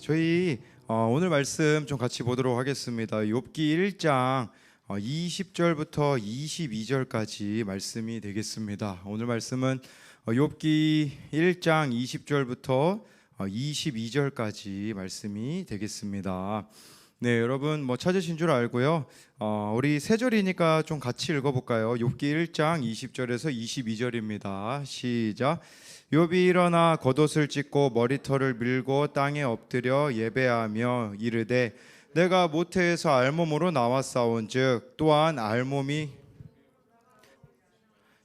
저희 오늘 말씀 좀 같이 보도록 하겠습니다. 욥기 1장 20절부터 22절까지 말씀이 되겠습니다. 오늘 말씀은 욥기 1장 20절부터 22절까지 말씀이 되겠습니다. 네, 여러분 찾으신 줄 알고요. 우리 세 절이니까 좀 같이 읽어볼까요? 욥기 1장 20절에서 22절입니다. 시작. 욥이 일어나 겉옷을 찢고 머리털을 밀고 땅에 엎드려 예배하며 이르되 내가 모태에서 알몸으로 나왔사온즉 또한 알몸이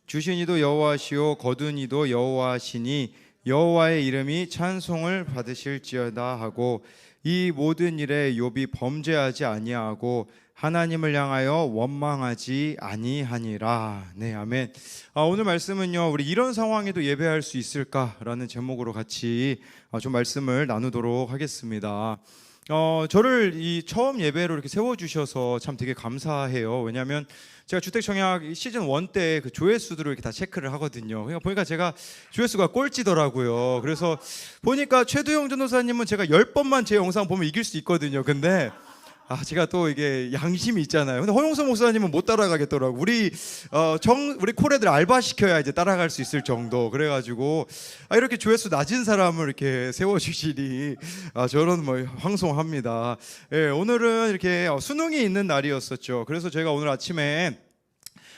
주신 이도 여호와시오 거둔 이도 여호와시니 여호와의 이름이 찬송을 받으실지어다 하고 이 모든 일에 욥이 범죄하지 아니하고 하나님을 향하여 원망하지 아니하니라. 네, 아멘. 오늘 말씀은요, 우리 이런 상황에도 예배할 수 있을까라는 제목으로 같이 좀 말씀을 나누도록 하겠습니다. 저를 이 처음 예배로 이렇게 세워주셔서 참 되게 감사해요. 왜냐하면 제가 주택청약 시즌 1 때 그 조회수들을 이렇게 다 체크를 하거든요. 그러니까 보니까 제가 조회수가 꼴찌더라고요. 그래서 보니까 최두영 전도사님은 제가 10번만 제 영상 보면 이길 수 있거든요. 근데 제가 또 이게 양심이 있잖아요. 근데 허용서 목사님은 못 따라가겠더라고. 우리 콜애들 알바 시켜야 이제 따라갈 수 있을 정도. 그래가지고 이렇게 조회수 낮은 사람을 이렇게 세워주시니 저는 황송합니다. 예, 오늘은 이렇게 수능이 있는 날이었었죠. 그래서 제가 오늘 아침에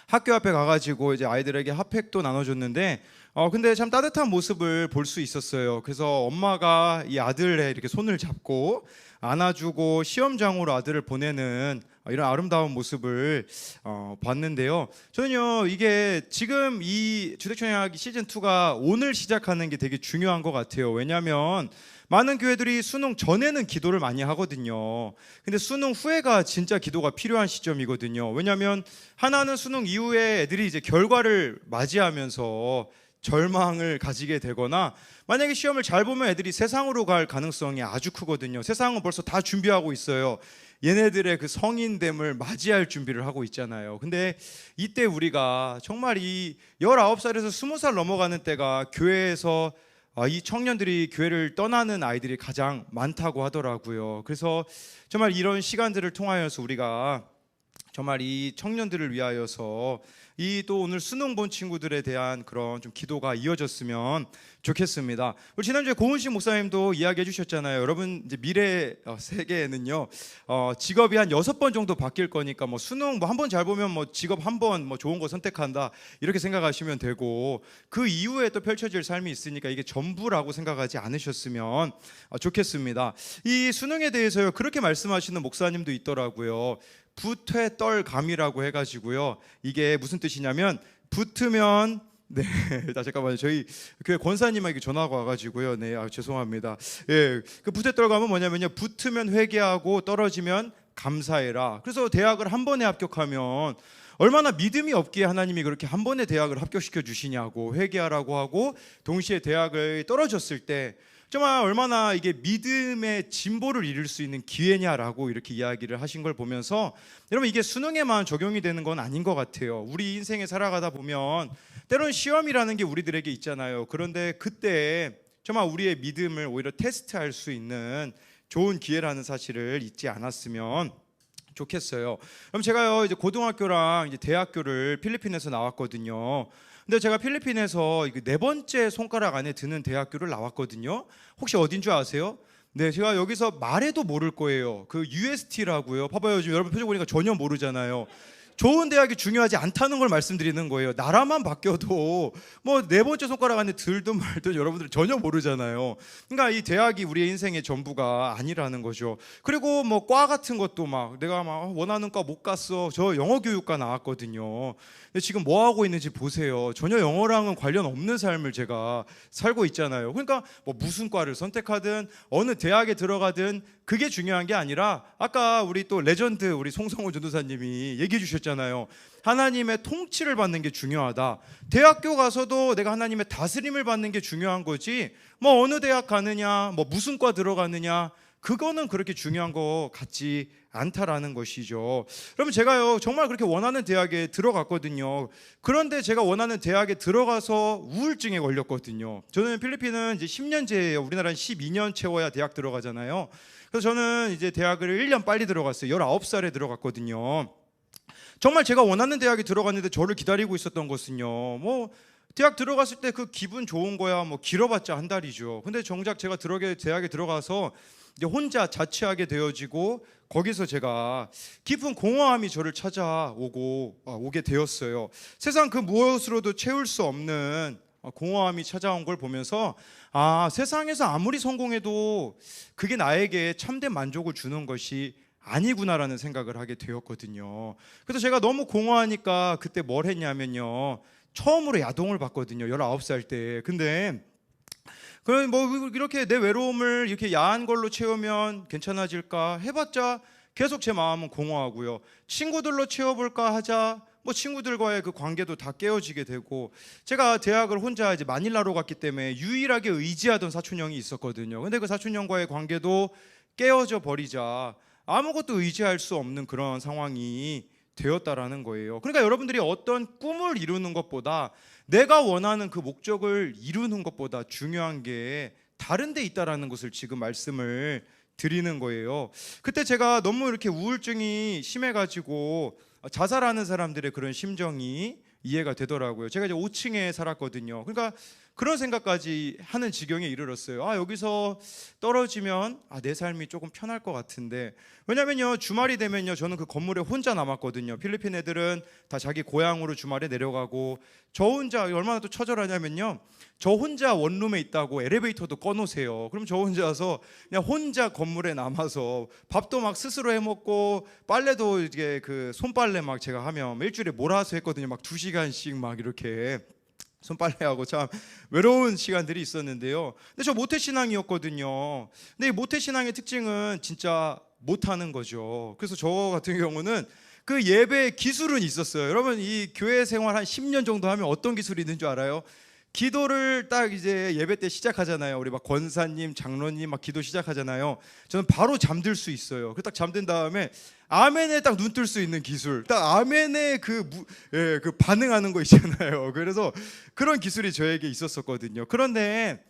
학교 앞에 가가지고 이제 아이들에게 핫팩도 나눠줬는데 근데 참 따뜻한 모습을 볼 수 있었어요. 그래서 엄마가 이 아들의 이렇게 손을 잡고 안아주고 시험장으로 아들을 보내는 이런 아름다운 모습을 봤는데요. 저는요, 이게 지금 이 주택청약 시즌 2가 오늘 시작하는 게 되게 중요한 것 같아요. 왜냐하면 많은 교회들이 수능 전에는 기도를 많이 하거든요. 근데 수능 후에가 진짜 기도가 필요한 시점이거든요. 왜냐하면 하나는 수능 이후에 애들이 이제 결과를 맞이하면서 절망을 가지게 되거나 만약에 시험을 잘 보면 애들이 세상으로 갈 가능성이 아주 크거든요. 세상은 벌써 다 준비하고 있어요. 얘네들의 그 성인됨을 맞이할 준비를 하고 있잖아요. 근데 이때 우리가 정말 이 19살에서 20살 넘어가는 때가 교회에서 이 청년들이 교회를 떠나는 아이들이 가장 많다고 하더라고요. 그래서 정말 이런 시간들을 통하여서 우리가 정말 이 청년들을 위하여서 이 또 오늘 수능 본 친구들에 대한 그런 좀 기도가 이어졌으면 좋겠습니다. 우리 지난주에 고은식 목사님도 이야기해 주셨잖아요. 여러분 이제 미래 세계에는요 직업이 한 6번 정도 바뀔 거니까 수능 한 번 잘 보면 직업 한 번 좋은 거 선택한다 이렇게 생각하시면 되고 그 이후에 또 펼쳐질 삶이 있으니까 이게 전부라고 생각하지 않으셨으면 좋겠습니다. 이 수능에 대해서요 그렇게 말씀하시는 목사님도 있더라고요. 부퇴떨감이라고 해가지고요. 이게 무슨 뜻이냐면 붙으면 잠깐만요. 저희 교회 권사님에게 전화가 와가지고요. 죄송합니다. 예, 그 부퇴떨감은 뭐냐면요. 붙으면 회개하고 떨어지면 감사해라. 그래서 대학을 한 번에 합격하면 얼마나 믿음이 없기에 하나님이 그렇게 한 번에 대학을 합격시켜 주시냐고 회개하라고 하고 동시에 대학을 떨어졌을 때 정말 얼마나 이게 믿음의 진보를 이룰 수 있는 기회냐라고 이렇게 이야기를 하신 걸 보면서 여러분 이게 수능에만 적용이 되는 건 아닌 것 같아요. 우리 인생에 살아가다 보면 때로는 시험이라는 게 우리들에게 있잖아요. 그런데 그때 정말 우리의 믿음을 오히려 테스트할 수 있는 좋은 기회라는 사실을 잊지 않았으면 좋겠어요. 그럼 제가요 이제 고등학교랑 이제 대학교를 필리핀에서 나왔거든요. 근데 제가 필리핀에서 4번째 손가락 안에 드는 대학교를 나왔거든요. 혹시 어딘 줄 아세요? 네, 제가 여기서 말해도 모를 거예요. 그 UST라고요. 봐봐요, 지금 여러분 표정 보니까 전혀 모르잖아요. 좋은 대학이 중요하지 않다는 걸 말씀드리는 거예요. 나라만 바뀌어도 4번째 손가락 안에 들든 말든 여러분들 전혀 모르잖아요. 그러니까 이 대학이 우리의 인생의 전부가 아니라는 거죠. 그리고 과 같은 것도 내가 원하는 과 못 갔어. 저 영어 교육과 나왔거든요. 근데 지금 뭐 하고 있는지 보세요. 전혀 영어랑은 관련 없는 삶을 제가 살고 있잖아요. 그러니까 무슨 과를 선택하든 어느 대학에 들어가든 그게 중요한 게 아니라 아까 우리 또 레전드 우리 송성호 전도사님이 얘기해 주셨잖아요. 하나님의 통치를 받는 게 중요하다. 대학교 가서도 내가 하나님의 다스림을 받는 게 중요한 거지 어느 대학 가느냐 무슨 과 들어가느냐 그거는 그렇게 중요한 거 같지 않다라는 것이죠. 그러면 제가요 정말 그렇게 원하는 대학에 들어갔거든요. 그런데 제가 원하는 대학에 들어가서 우울증에 걸렸거든요. 저는 필리핀은 이제 10년제예요. 우리나라는 12년 채워야 대학 들어가잖아요. 그래서 저는 이제 대학을 1년 빨리 들어갔어요. 19살에 들어갔거든요. 정말 제가 원하는 대학에 들어갔는데 저를 기다리고 있었던 것은요, 뭐 대학 들어갔을 때 그 기분 좋은 거야 뭐 길어봤자 한 달이죠. 근데 정작 제가 대학에 들어가서 이제 혼자 자취하게 되어지고, 거기서 제가 깊은 공허함이 저를 오게 되었어요. 세상 그 무엇으로도 채울 수 없는 공허함이 찾아온 걸 보면서, 세상에서 아무리 성공해도 그게 나에게 참된 만족을 주는 것이 아니구나라는 생각을 하게 되었거든요. 그래서 제가 너무 공허하니까 그때 뭘 했냐면요, 처음으로 야동을 봤거든요. 19살 때. 근데 그럼 뭐 이렇게 내 외로움을 이렇게 야한 걸로 채우면 괜찮아질까 해봤자 계속 제 마음은 공허하고요. 친구들로 채워볼까 하자 뭐 친구들과의 그 관계도 다 깨어지게 되고, 제가 대학을 혼자 이제 마닐라로 갔기 때문에 유일하게 의지하던 사촌형이 있었거든요. 근데 그 사촌형과의 관계도 깨어져 버리자 아무것도 의지할 수 없는 그런 상황이 되었다라는 거예요. 그러니까 여러분들이 어떤 꿈을 이루는 것보다 내가 원하는 그 목적을 이루는 것보다 중요한 게 다른 데 있다라는 것을 지금 말씀을 드리는 거예요. 그때 제가 너무 이렇게 우울증이 심해가지고 자살하는 사람들의 그런 심정이 이해가 되더라고요. 제가 이제 5층에 살았거든요. 그러니까 그런 생각까지 하는 지경에 이르렀어요. 여기서 떨어지면 내 삶이 조금 편할 것 같은데, 왜냐면요 주말이 되면요 저는 그 건물에 혼자 남았거든요. 필리핀 애들은 다 자기 고향으로 주말에 내려가고, 저 혼자 얼마나 또 처절하냐면요, 저 혼자 원룸에 있다고 엘리베이터도 꺼놓으세요. 그럼 저 혼자서 그냥 혼자 건물에 남아서 밥도 막 스스로 해먹고, 빨래도 이게 그 손빨래 막 제가 하면 일주일에 몰아서 했거든요. 막 2시간씩 막 이렇게 손빨래하고, 참 외로운 시간들이 있었는데요. 근데 저 모태신앙이었거든요. 근데 이 모태신앙의 특징은 진짜 못하는 거죠. 그래서 저 같은 경우는 그 예배 기술은 있었어요. 여러분 이 교회 생활 한 10년 정도 하면 어떤 기술이 있는 줄 알아요? 기도를 딱 이제 예배 때 시작하잖아요. 우리 막 권사님, 장로님 막 기도 시작하잖아요. 저는 바로 잠들 수 있어요. 그 딱 잠든 다음에 아멘에 딱 눈 뜰 수 있는 기술, 딱 아멘에 그 반응하는 거 있잖아요. 그래서 그런 기술이 저에게 있었었거든요. 그런데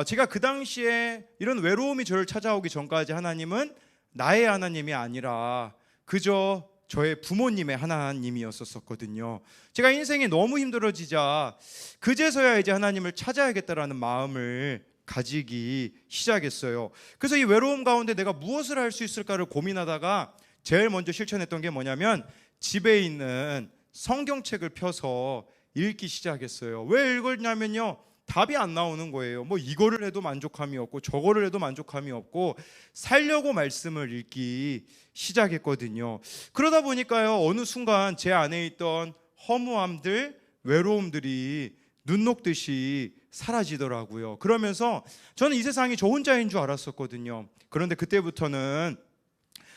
제가 그 당시에 이런 외로움이 저를 찾아오기 전까지 하나님은 나의 하나님이 아니라 그저 저의 부모님의 하나님이었었거든요. 제가 인생이 너무 힘들어지자 그제서야 이제 하나님을 찾아야겠다라는 마음을 가지기 시작했어요. 그래서 이 외로움 가운데 내가 무엇을 할 수 있을까를 고민하다가 제일 먼저 실천했던 게 뭐냐면, 집에 있는 성경책을 펴서 읽기 시작했어요. 왜 읽었냐면요, 답이 안 나오는 거예요. 뭐 이거를 해도 만족함이 없고 저거를 해도 만족함이 없고, 살려고 말씀을 읽기 시작했거든요. 그러다 보니까요 어느 순간 제 안에 있던 허무함들, 외로움들이 눈 녹듯이 사라지더라고요. 그러면서 저는 이 세상이 저 혼자인 줄 알았었거든요. 그런데 그때부터는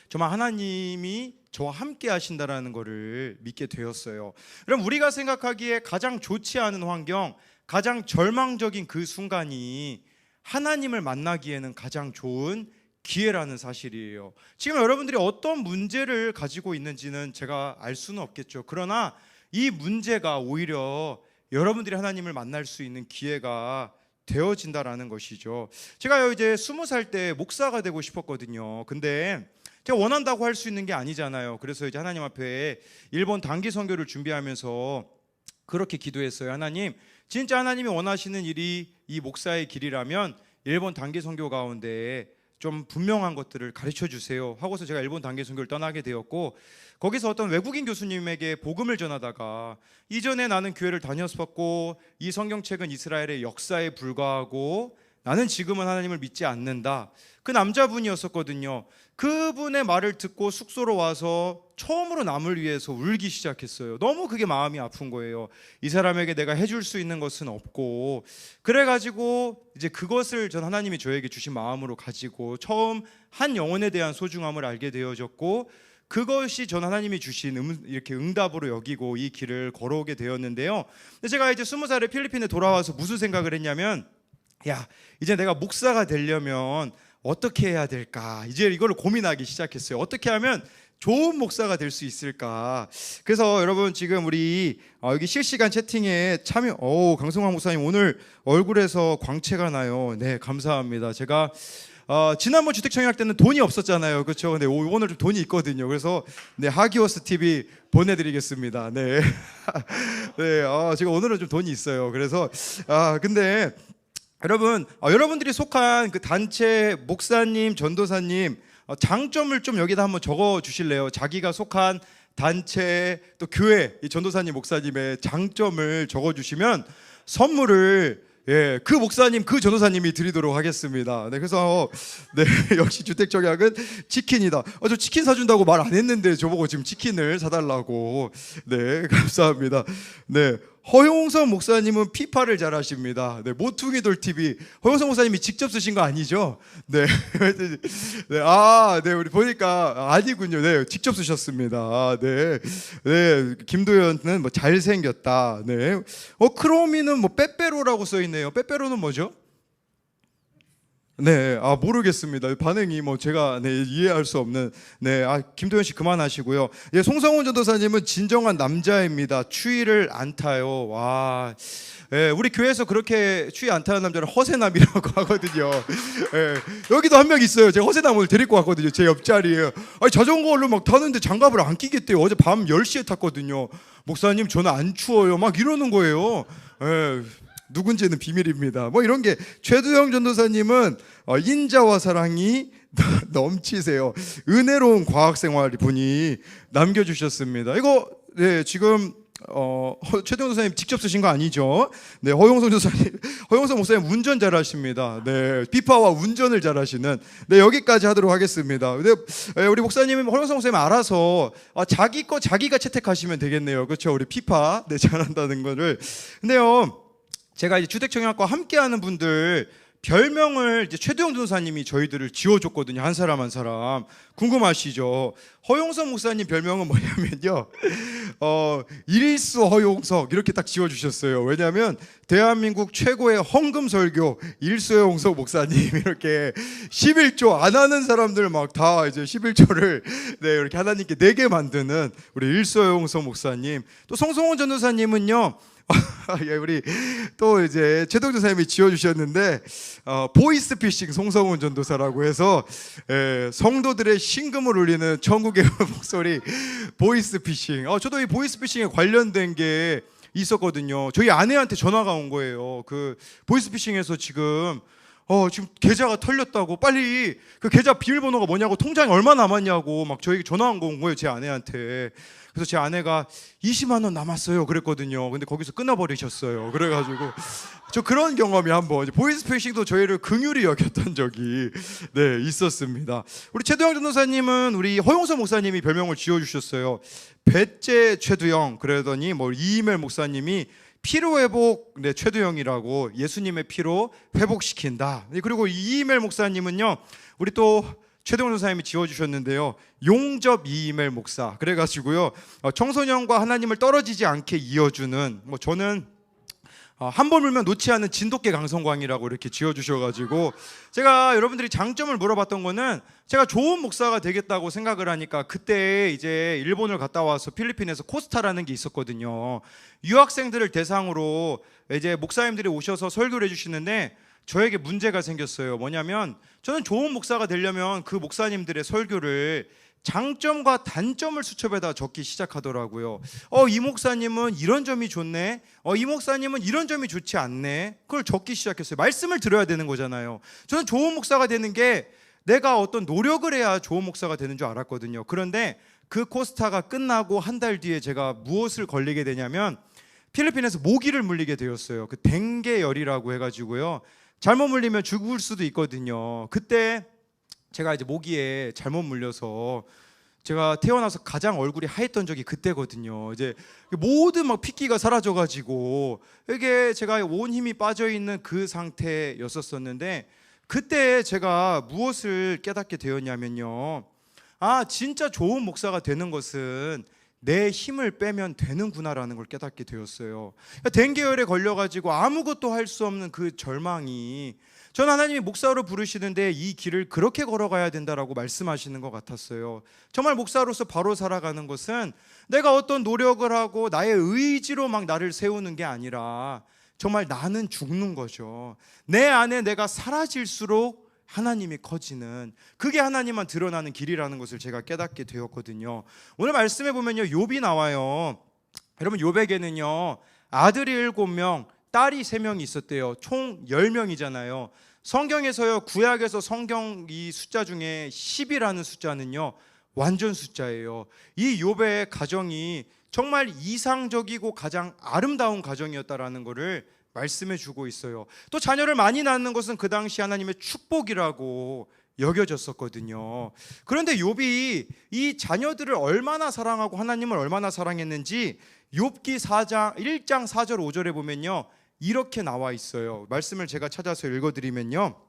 정말 하나님이 저와 함께 하신다라는 것을 믿게 되었어요. 그럼 우리가 생각하기에 가장 좋지 않은 환경, 가장 절망적인 그 순간이 하나님을 만나기에는 가장 좋은 기회라는 사실이에요. 지금 여러분들이 어떤 문제를 가지고 있는지는 제가 알 수는 없겠죠. 그러나 이 문제가 오히려 여러분들이 하나님을 만날 수 있는 기회가 되어진다라는 것이죠. 제가 이제 20살 때 목사가 되고 싶었거든요. 근데 제가 원한다고 할 수 있는 게 아니잖아요. 그래서 이제 하나님 앞에 일본 단기 선교를 준비하면서 그렇게 기도했어요. 하나님, 진짜 하나님이 원하시는 일이 이 목사의 길이라면 일본 단기 선교 가운데 좀 분명한 것들을 가르쳐 주세요 하고서 제가 일본 단기 선교를 떠나게 되었고, 거기서 어떤 외국인 교수님에게 복음을 전하다가, 이전에 나는 교회를 다녔었고 이 성경책은 이스라엘의 역사에 불과하고 나는 지금은 하나님을 믿지 않는다, 그 남자분이었었거든요. 그분의 말을 듣고 숙소로 와서 처음으로 남을 위해서 울기 시작했어요. 너무 그게 마음이 아픈 거예요. 이 사람에게 내가 해줄 수 있는 것은 없고, 그래가지고 이제 그것을 전 하나님이 저에게 주신 마음으로 가지고 처음 한 영혼에 대한 소중함을 알게 되어졌고, 그것이 전 하나님이 주신 이렇게 응답으로 여기고 이 길을 걸어오게 되었는데요. 근데 제가 이제 20살에 필리핀에 돌아와서 무슨 생각을 했냐면, 야, 이제 내가 목사가 되려면 어떻게 해야 될까? 이제 이걸 고민하기 시작했어요. 어떻게 하면 좋은 목사가 될 수 있을까? 그래서 여러분 지금 우리 여기 실시간 채팅에 참여. 강성환 목사님 오늘 얼굴에서 광채가 나요. 네, 감사합니다. 제가 지난번 주택청약 때는 돈이 없었잖아요, 그렇죠? 근데 오늘 좀 돈이 있거든요. 그래서 네, 하기오스 TV 보내드리겠습니다. 네, 네, 제가 오늘은 좀 돈이 있어요. 그래서 근데 여러분, 여러분들이 속한 그 단체 목사님, 전도사님 장점을 좀 여기다 한번 적어 주실래요? 자기가 속한 단체 또 교회 이 전도사님, 목사님의 장점을 적어 주시면 선물을 그 목사님, 그 전도사님이 드리도록 하겠습니다. 네, 그래서 네, 역시 주택청약은 치킨이다. 저 치킨 사준다고 말 안 했는데 저보고 지금 치킨을 사달라고. 네, 감사합니다. 네. 허용성 목사님은 피파를 잘하십니다. 네, 모퉁이돌 TV 허용성 목사님이 직접 쓰신 거 아니죠? 네, 네, 네, 우리 보니까 아니군요. 네, 직접 쓰셨습니다. 네, 네, 김도현은 뭐 잘생겼다. 네, 크로미는 뭐 빼빼로라고 써 있네요. 빼빼로는 뭐죠? 네, 모르겠습니다. 반응이 뭐 제가 이해할 수 없는. 네, 김도현 씨 그만하시고요. 예, 송성훈 전도사님은 진정한 남자입니다. 추위를 안 타요. 와, 예, 우리 교회에서 그렇게 추위 안 타는 남자를 허세남이라고 하거든요. 예, 여기도 한 명 있어요. 제가 허세남을 데리고 왔거든요. 제 옆자리에. 자전거를 막 타는데 장갑을 안 끼겠대요. 어제 밤 10시에 탔거든요. 목사님 저는 안 추워요. 막 이러는 거예요. 예. 누군지는 비밀입니다. 뭐 이런 게. 최두영 전도사님은 인자와 사랑이 넘치세요. 은혜로운 과학생활 분이 남겨주셨습니다. 이거 네, 지금 최두영 전도사님 직접 쓰신 거 아니죠? 네, 허용성 전도사님, 허용성 목사님 운전 잘하십니다. 네, 피파와 운전을 잘하시는. 네, 여기까지 하도록 하겠습니다. 네, 우리 목사님은 허용성 목사님 알아서 자기 거 자기가 채택하시면 되겠네요. 그렇죠? 우리 피파 네 잘한다는 거를. 근데요. 제가 이제 주택청약과 함께하는 분들 별명을 이제 최두영 전도사님이 저희들을 지어줬거든요. 한 사람 한 사람. 궁금하시죠? 허용석 목사님 별명은 뭐냐면요, 일수 허용석 이렇게 딱 지어주셨어요. 왜냐하면 대한민국 최고의 헌금설교 일수 허용석 목사님 이렇게 11조 안 하는 사람들 막 다 이제 11조를 네, 이렇게 하나님께 내게 만드는 우리 일수 허용석 목사님. 또 송성훈 전도사님은요. 예, 우리 또 이제 최동 전사님이 지어주셨는데 보이스피싱 송성훈 전도사라고 해서 성도들의 신금을 울리는 천국의 목소리 보이스피싱. 저도 이 보이스피싱에 관련된 게 있었거든요. 저희 아내한테 전화가 온 거예요. 그 보이스피싱에서 지금 계좌가 털렸다고, 빨리 그 계좌 비밀번호가 뭐냐고, 통장에 얼마 남았냐고 막 저에게 전화 온 거예요, 제 아내한테. 그래서 제 아내가 20만 원 남았어요 그랬거든요. 근데 거기서 끊어버리셨어요. 그래가지고 저 그런 경험이 한번, 보이스피싱도 저희를 긍휼히 여겼던 적이 네, 있었습니다. 우리 최두영 전도사님은 우리 허용서 목사님이 별명을 지어주셨어요. 배째 최두영 그러더니 뭐 이임엘 목사님이 피로 회복 최두영이라고, 예수님의 피로 회복시킨다. 그리고 이임엘 목사님은요, 우리 또 최동훈 전사님이 지어주셨는데요, 용접 이임엘 목사. 그래가지고요, 청소년과 하나님을 떨어지지 않게 이어주는, 뭐 저는 한 번 울면 놓지 않는 진돗개 강성광이라고 이렇게 지어주셔가지고, 제가 여러분들이 장점을 물어봤던 거는 제가 좋은 목사가 되겠다고 생각을 하니까, 그때 이제 일본을 갔다 와서 필리핀에서 코스타라는 게 있었거든요. 유학생들을 대상으로 이제 목사님들이 오셔서 설교를 해주시는데 저에게 문제가 생겼어요. 뭐냐면 저는 좋은 목사가 되려면 그 목사님들의 설교를 장점과 단점을 수첩에다 적기 시작하더라고요. 이 목사님은 이런 점이 좋네, 이 목사님은 이런 점이 좋지 않네. 그걸 적기 시작했어요. 말씀을 들어야 되는 거잖아요. 저는 좋은 목사가 되는 게 내가 어떤 노력을 해야 좋은 목사가 되는 줄 알았거든요. 그런데 그 코스타가 끝나고 한 달 뒤에 제가 무엇을 걸리게 되냐면 필리핀에서 모기를 물리게 되었어요. 그 댕게열이라고 해가지고요, 잘못 물리면 죽을 수도 있거든요. 그때 제가 이제 모기에 잘못 물려서 제가 태어나서 가장 얼굴이 하였던 적이 그때거든요. 이제 모든 막 핏기가 사라져가지고 이게 제가 온 힘이 빠져 있는 그 상태였었는데, 그때 제가 무엇을 깨닫게 되었냐면요, 진짜 좋은 목사가 되는 것은 내 힘을 빼면 되는구나라는 걸 깨닫게 되었어요. 댕계열에 걸려가지고 아무것도 할 수 없는 그 절망이 전 하나님이 목사로 부르시는데 이 길을 그렇게 걸어가야 된다라고 말씀하시는 것 같았어요. 정말 목사로서 바로 살아가는 것은 내가 어떤 노력을 하고 나의 의지로 막 나를 세우는 게 아니라 정말 나는 죽는 거죠. 내 안에 내가 사라질수록 하나님이 커지는, 그게 하나님만 드러나는 길이라는 것을 제가 깨닫게 되었거든요. 오늘 말씀해 보면요, 욥이 나와요. 여러분, 욥에게는요 아들이 7명, 딸이 3명이 있었대요. 총 10명이잖아요. 성경에서요, 구약에서 성경 이 숫자 중에 10이라는 숫자는요 완전 숫자예요. 이 욥의 가정이 정말 이상적이고 가장 아름다운 가정이었다라는 것을 말씀해 주고 있어요. 또 자녀를 많이 낳는 것은 그 당시 하나님의 축복이라고 여겨졌었거든요. 그런데 욥이 이 자녀들을 얼마나 사랑하고 하나님을 얼마나 사랑했는지 욥기 4장 1장 4절 5절에 보면요 이렇게 나와 있어요. 말씀을 제가 찾아서 읽어드리면요,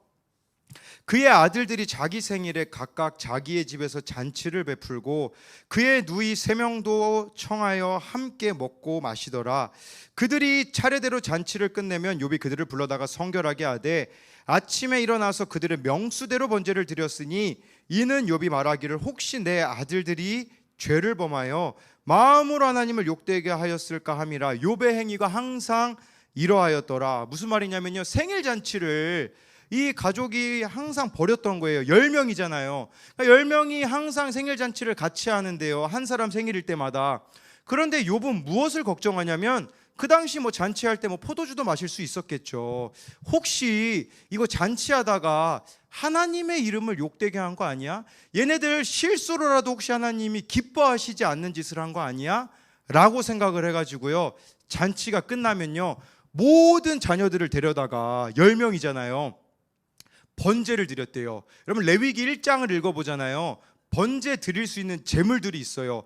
그의 아들들이 자기 생일에 각각 자기의 집에서 잔치를 베풀고 그의 누이 3명도 청하여 함께 먹고 마시더라. 그들이 차례대로 잔치를 끝내면 욥이 그들을 불러다가 성결하게 하되 아침에 일어나서 그들의 명수대로 번제를 드렸으니 이는 욥이 말하기를 혹시 내 아들들이 죄를 범하여 마음으로 하나님을 욕되게 하였을까 함이라. 욥의 행위가 항상 이러하였더라. 무슨 말이냐면요, 생일 잔치를 이 가족이 항상 벌였던 거예요. 10명이잖아요. 그러니까 10명이 항상 생일 잔치를 같이 하는데요, 한 사람 생일일 때마다. 그런데 욥은 무엇을 걱정하냐면 그 당시 뭐 잔치할 때 뭐 포도주도 마실 수 있었겠죠. 혹시 이거 잔치하다가 하나님의 이름을 욕되게 한 거 아니야? 얘네들 실수로라도 혹시 하나님이 기뻐하시지 않는 짓을 한 거 아니야? 라고 생각을 해가지고요, 잔치가 끝나면요 모든 자녀들을 데려다가 10명이잖아요 번제를 드렸대요. 여러분, 레위기 1장을 읽어보잖아요. 번제 드릴 수 있는 제물들이 있어요.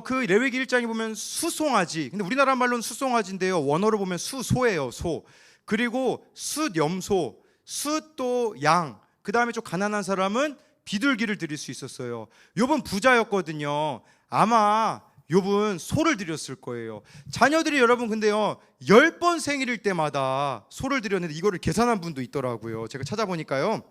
그 레위기 1장에 보면 수송아지, 근데 우리나라 말로는 수송아지인데요, 원어로 보면 수소예요. 소. 그리고 숫염소, 숫또 양, 그 다음에 좀 가난한 사람은 비둘기를 드릴 수 있었어요. 욥은 부자였거든요. 아마 욥은 소를 드렸을 거예요. 자녀들이, 여러분 근데요 10번 생일일 때마다 소를 드렸는데 이거를 계산한 분도 있더라고요. 제가 찾아보니까요,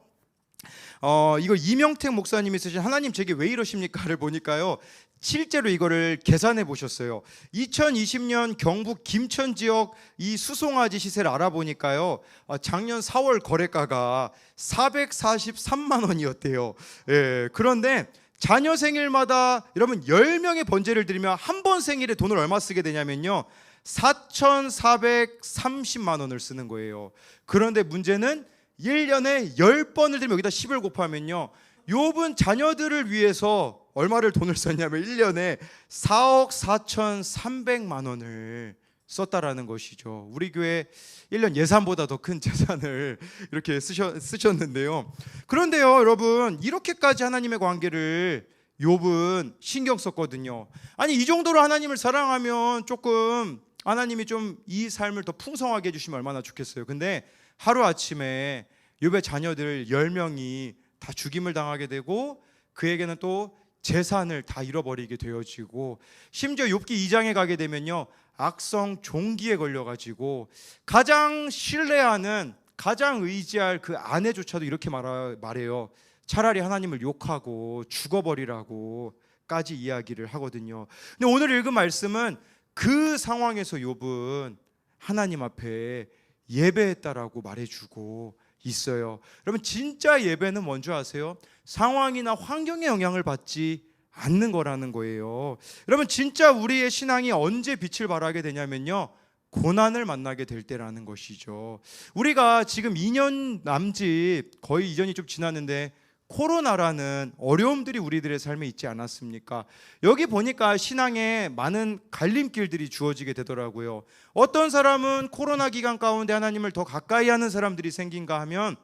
이거 이명택 목사님이 쓰신 하나님 제게 왜 이러십니까를 보니까요 실제로 이거를 계산해 보셨어요. 2020년 경북 김천 지역 이 수송아지 시세를 알아보니까요, 작년 4월 거래가가 443만 원이었대요. 예, 그런데 자녀 생일마다 여러분 10명의 번제를 드리면 한 번 생일에 돈을 얼마 쓰게 되냐면요 4,430만 원을 쓰는 거예요. 그런데 문제는 1년에 10번을 드리면 여기다 10을 곱하면요, 욥은 자녀들을 위해서 얼마를 돈을 썼냐면 1년에 4억 4,300만 원을 썼다라는 것이죠. 우리 교회 1년 예산보다 더 큰 재산을 이렇게 쓰셨는데요. 그런데요, 여러분, 이렇게까지 하나님의 관계를 욥은 신경 썼거든요. 아니, 이 정도로 하나님을 사랑하면 조금 하나님이 좀 이 삶을 더 풍성하게 해주시면 얼마나 좋겠어요. 근데 하루아침에 욥의 자녀들 10명이 다 죽임을 당하게 되고 그에게는 또 재산을 다 잃어버리게 되어지고, 심지어 욥기 2장에 가게 되면요 악성 종기에 걸려가지고 가장 신뢰하는, 가장 의지할 그 아내조차도 이렇게 말해요. 차라리 하나님을 욕하고 죽어버리라고까지 이야기를 하거든요. 근데 오늘 읽은 말씀은 그 상황에서 욥은 하나님 앞에 예배했다라고 말해주고 있어요. 여러분, 진짜 예배는 뭔지 아세요? 상황이나 환경의 영향을 받지 않는 거라는 거예요. 여러분, 진짜 우리의 신앙이 언제 빛을 발하게 되냐면요 고난을 만나게 될 때라는 것이죠. 우리가 지금 2년 남짓, 거의 2년이 좀 지났는데 코로나라는 어려움들이 우리들의 삶에 있지 않았습니까? 여기 보니까 신앙에 많은 갈림길들이 주어지게 되더라고요. 어떤 사람은 코로나 기간 가운데 하나님을 더 가까이 하는 사람들이 생긴가 하면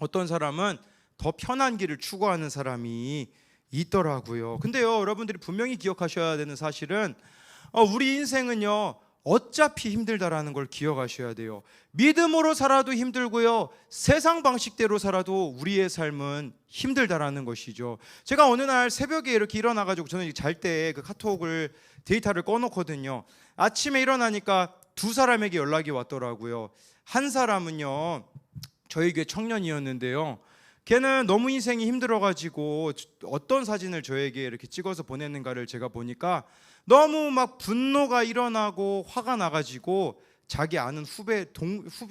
어떤 사람은 더 편한 길을 추구하는 사람이 있더라고요. 근데요, 여러분들이 분명히 기억하셔야 되는 사실은 우리 인생은요 어차피 힘들다라는 걸 기억하셔야 돼요. 믿음으로 살아도 힘들고요, 세상 방식대로 살아도 우리의 삶은 힘들다라는 것이죠. 제가 어느 날 새벽에 이렇게 일어나가지고, 저는 잘 때 그 카톡을 데이터를 꺼놓거든요. 아침에 일어나니까 두 사람에게 연락이 왔더라고요. 한 사람은요 저희 교회 청년이었는데요. 걔는 너무 인생이 힘들어가지고 어떤 사진을 저에게 이렇게 찍어서 보냈는가를 제가 보니까 너무 막 분노가 일어나고 화가 나가지고 자기 아는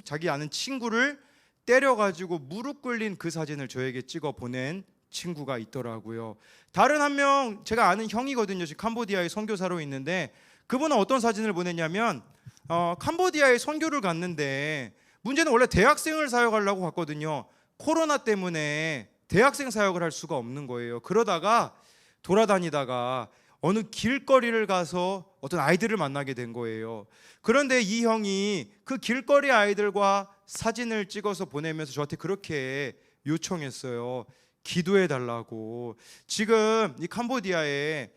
자기 아는 친구를 때려가지고 무릎 꿇린 그 사진을 저에게 찍어 보낸 친구가 있더라고요. 다른 한 명, 제가 아는 형이거든요. 지금 캄보디아에 선교사로 있는데 그분은 어떤 사진을 보냈냐면 캄보디아에 선교를 갔는데 문제는 원래 대학생을 사역하려고 갔거든요. 코로나 때문에 대학생 사역을 할 수가 없는 거예요. 그러다가 돌아다니다가 어느 길거리를 가서 어떤 아이들을 만나게 된 거예요. 그런데 이 형이 그 길거리 아이들과 사진을 찍어서 보내면서 저한테 그렇게 요청했어요. 기도해 달라고. 지금 이 캄보디아에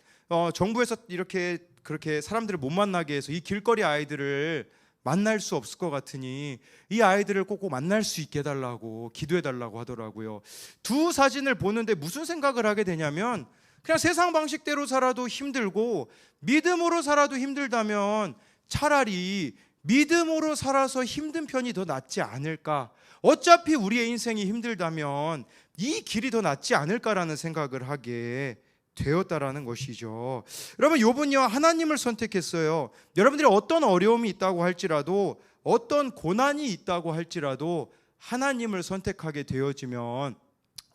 정부에서 이렇게 그렇게 사람들을 못 만나게 해서 이 길거리 아이들을 만날 수 없을 것 같으니 이 아이들을 꼭 만날 수 있게 해달라고 기도해 달라고 하더라고요. 두 사진을 보는데 무슨 생각을 하게 되냐면 그냥 세상 방식대로 살아도 힘들고 믿음으로 살아도 힘들다면 차라리 믿음으로 살아서 힘든 편이 더 낫지 않을까. 어차피 우리의 인생이 힘들다면 이 길이 더 낫지 않을까라는 생각을 하게 되었다라는 것이죠. 여러분, 욥은요 하나님을 선택했어요. 여러분들이 어떤 어려움이 있다고 할지라도 어떤 고난이 있다고 할지라도 하나님을 선택하게 되어지면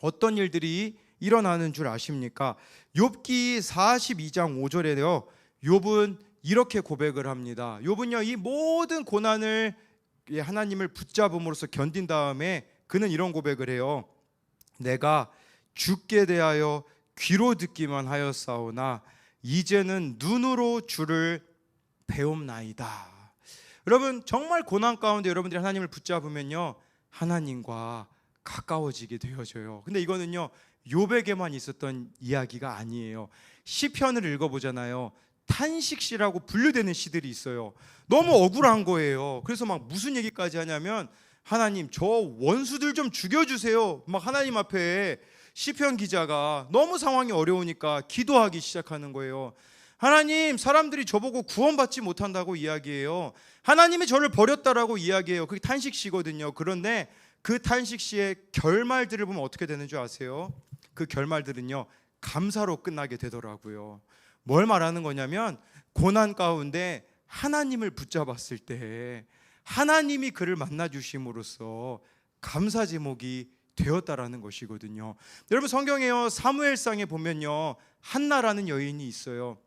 어떤 일들이 일어나는 줄 아십니까? 욥기 42장 5절에요 욥은 이렇게 고백을 합니다. 욥은요 이 모든 고난을 하나님을 붙잡음으로써 견딘 다음에 그는 이런 고백을 해요. 내가 주께 대하여 귀로 듣기만 하였사오나 이제는 눈으로 주를 배움나이다. 여러분, 정말 고난 가운데 여러분들이 하나님을 붙잡으면요 하나님과 가까워지게 되어져요. 근데 이거는요 욥에게만 있었던 이야기가 아니에요. 시편을 읽어보잖아요. 탄식시라고 분류되는 시들이 있어요. 너무 억울한 거예요. 그래서 막 무슨 얘기까지 하냐면 하나님 저 원수들 좀 죽여주세요. 막 하나님 앞에 시편 기자가 너무 상황이 어려우니까 기도하기 시작하는 거예요. 하나님, 사람들이 저보고 구원받지 못한다고 이야기해요. 하나님이 저를 버렸다라고 이야기해요. 그게 탄식시거든요. 그런데 그 탄식시의 결말들을 보면 어떻게 되는 줄 아세요? 그 결말들은요 감사로 끝나게 되더라고요. 뭘 말하는 거냐면 고난 가운데 하나님을 붙잡았을 때 하나님이 그를 만나 주심으로써 감사 제목이 되었다라는 것이거든요. 여러분, 성경에요 사무엘상에 보면요 한나라는 여인이 있어요.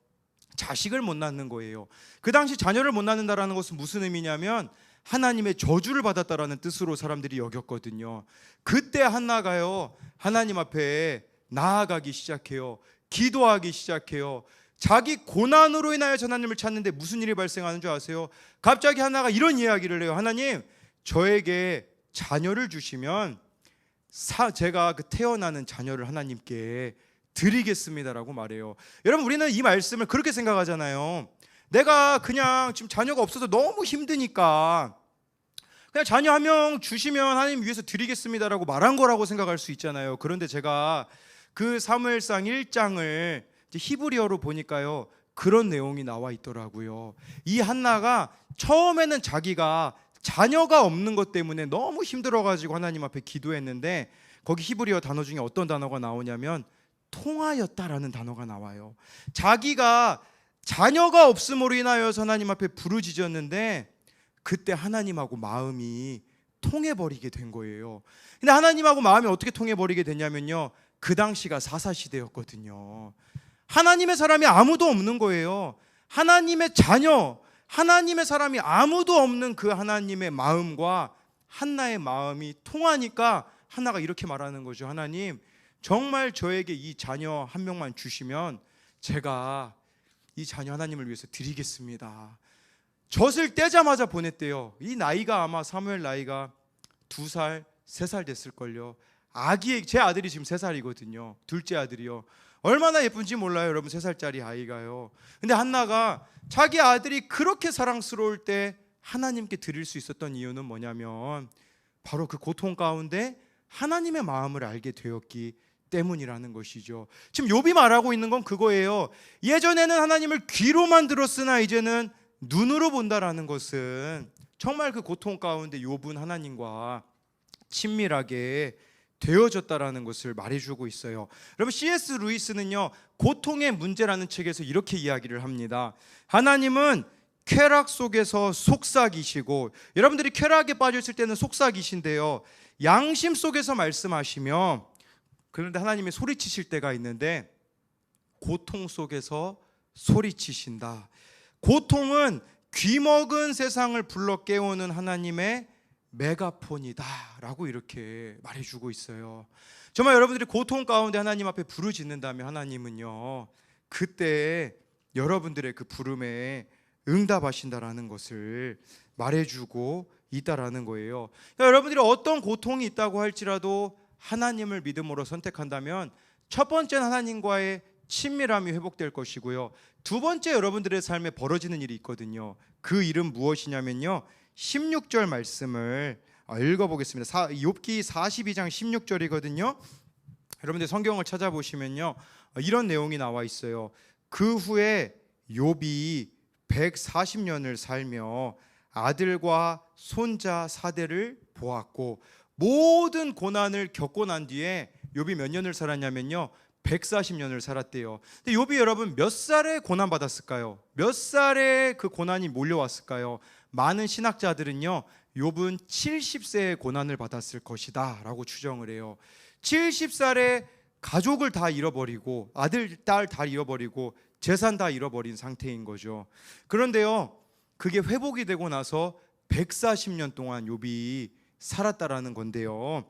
자식을 못 낳는 거예요. 그 당시 자녀를 못 낳는다라는 것은 무슨 의미냐면 하나님의 저주를 받았다라는 뜻으로 사람들이 여겼거든요. 그때 한나가요 하나님 앞에 나아가기 시작해요. 기도하기 시작해요. 자기 고난으로 인하여 하나님을 찾는데 무슨 일이 발생하는 줄 아세요? 갑자기 한나가 이런 이야기를 해요. 하나님, 저에게 자녀를 주시면 제가 그 태어나는 자녀를 하나님께 드리겠습니다라고 말해요. 여러분, 우리는 이 말씀을 그렇게 생각하잖아요. 내가 그냥 지금 자녀가 없어서 너무 힘드니까 그냥 자녀 한 명 주시면 하나님 위해서 드리겠습니다라고 말한 거라고 생각할 수 있잖아요. 그런데 제가 그 사무엘상 1장을 히브리어로 보니까요 그런 내용이 나와 있더라고요. 이 한나가 처음에는 자기가 자녀가 없는 것 때문에 너무 힘들어가지고 하나님 앞에 기도했는데 거기 히브리어 단어 중에 어떤 단어가 나오냐면 통하였다라는 단어가 나와요. 자기가 자녀가 없음으로 인하여서 하나님 앞에 부르짖었는데 그때 하나님하고 마음이 통해버리게 된 거예요. 근데 하나님하고 마음이 어떻게 통해버리게 됐냐면요 그 당시가 사사시대였거든요. 하나님의 사람이 아무도 없는 거예요. 하나님의 자녀, 하나님의 사람이 아무도 없는 그 하나님의 마음과 한나의 마음이 통하니까 한나가 이렇게 말하는 거죠. 하나님, 정말 저에게 이 자녀 한 명만 주시면 제가 이 자녀 하나님을 위해서 드리겠습니다. 젖을 떼자마자 보냈대요. 이 나이가 아마 사무엘 나이가 2살, 3살 됐을걸요. 제 아들이 지금 3살이거든요. 둘째 아들이요. 얼마나 예쁜지 몰라요, 여러분. 3살짜리 아이가요. 근데 한나가 자기 아들이 그렇게 사랑스러울 때 하나님께 드릴 수 있었던 이유는 뭐냐면 바로 그 고통 가운데 하나님의 마음을 알게 되었기 때문이라는 것이죠. 지금 욥이 말하고 있는 건 그거예요. 예전에는 하나님을 귀로만 들었으나 이제는 눈으로 본다라는 것은 정말 그 고통 가운데 욥은 하나님과 친밀하게 되어졌다라는 것을 말해주고 있어요. 여러분, C.S. 루이스는요, 고통의 문제라는 책에서 이렇게 이야기를 합니다. 하나님은 쾌락 속에서 속삭이시고, 여러분들이 쾌락에 빠졌을 때는 속삭이신데요, 양심 속에서 말씀하시며, 그런데 하나님이 소리치실 때가 있는데 고통 속에서 소리치신다. 고통은 귀먹은 세상을 불러 깨우는 하나님의 메가폰이다 라고 이렇게 말해주고 있어요. 정말 여러분들이 고통 가운데 하나님 앞에 부르짖는다면 하나님은요, 그때 여러분들의 그 부름에 응답하신다라는 것을 말해주고 있다라는 거예요. 그러니까 여러분들이 어떤 고통이 있다고 할지라도 하나님을 믿음으로 선택한다면 첫 번째는 하나님과의 친밀함이 회복될 것이고요, 두 번째 여러분들의 삶에 벌어지는 일이 있거든요. 그 일은 무엇이냐면요, 16절 말씀을 읽어보겠습니다. 욥기 42장 16절이거든요. 여러분들 성경을 찾아보시면요, 이런 내용이 나와 있어요. 그 후에 욥이 140년을 살며 아들과 손자 4대를 보았고, 모든 고난을 겪고 난 뒤에 욥이 몇 년을 살았냐면요, 140년을 살았대요. 근데 욥이 여러분 몇 살에 고난 받았을까요? 몇 살에 그 고난이 몰려왔을까요? 많은 신학자들은요, 욥은 70세에 고난을 받았을 것이다 라고 추정을 해요. 70살에 가족을 다 잃어버리고, 아들, 딸 다 잃어버리고, 재산 다 잃어버린 상태인 거죠. 그런데요, 그게 회복이 되고 나서 140년 동안 욥이 살았다라는 건데요.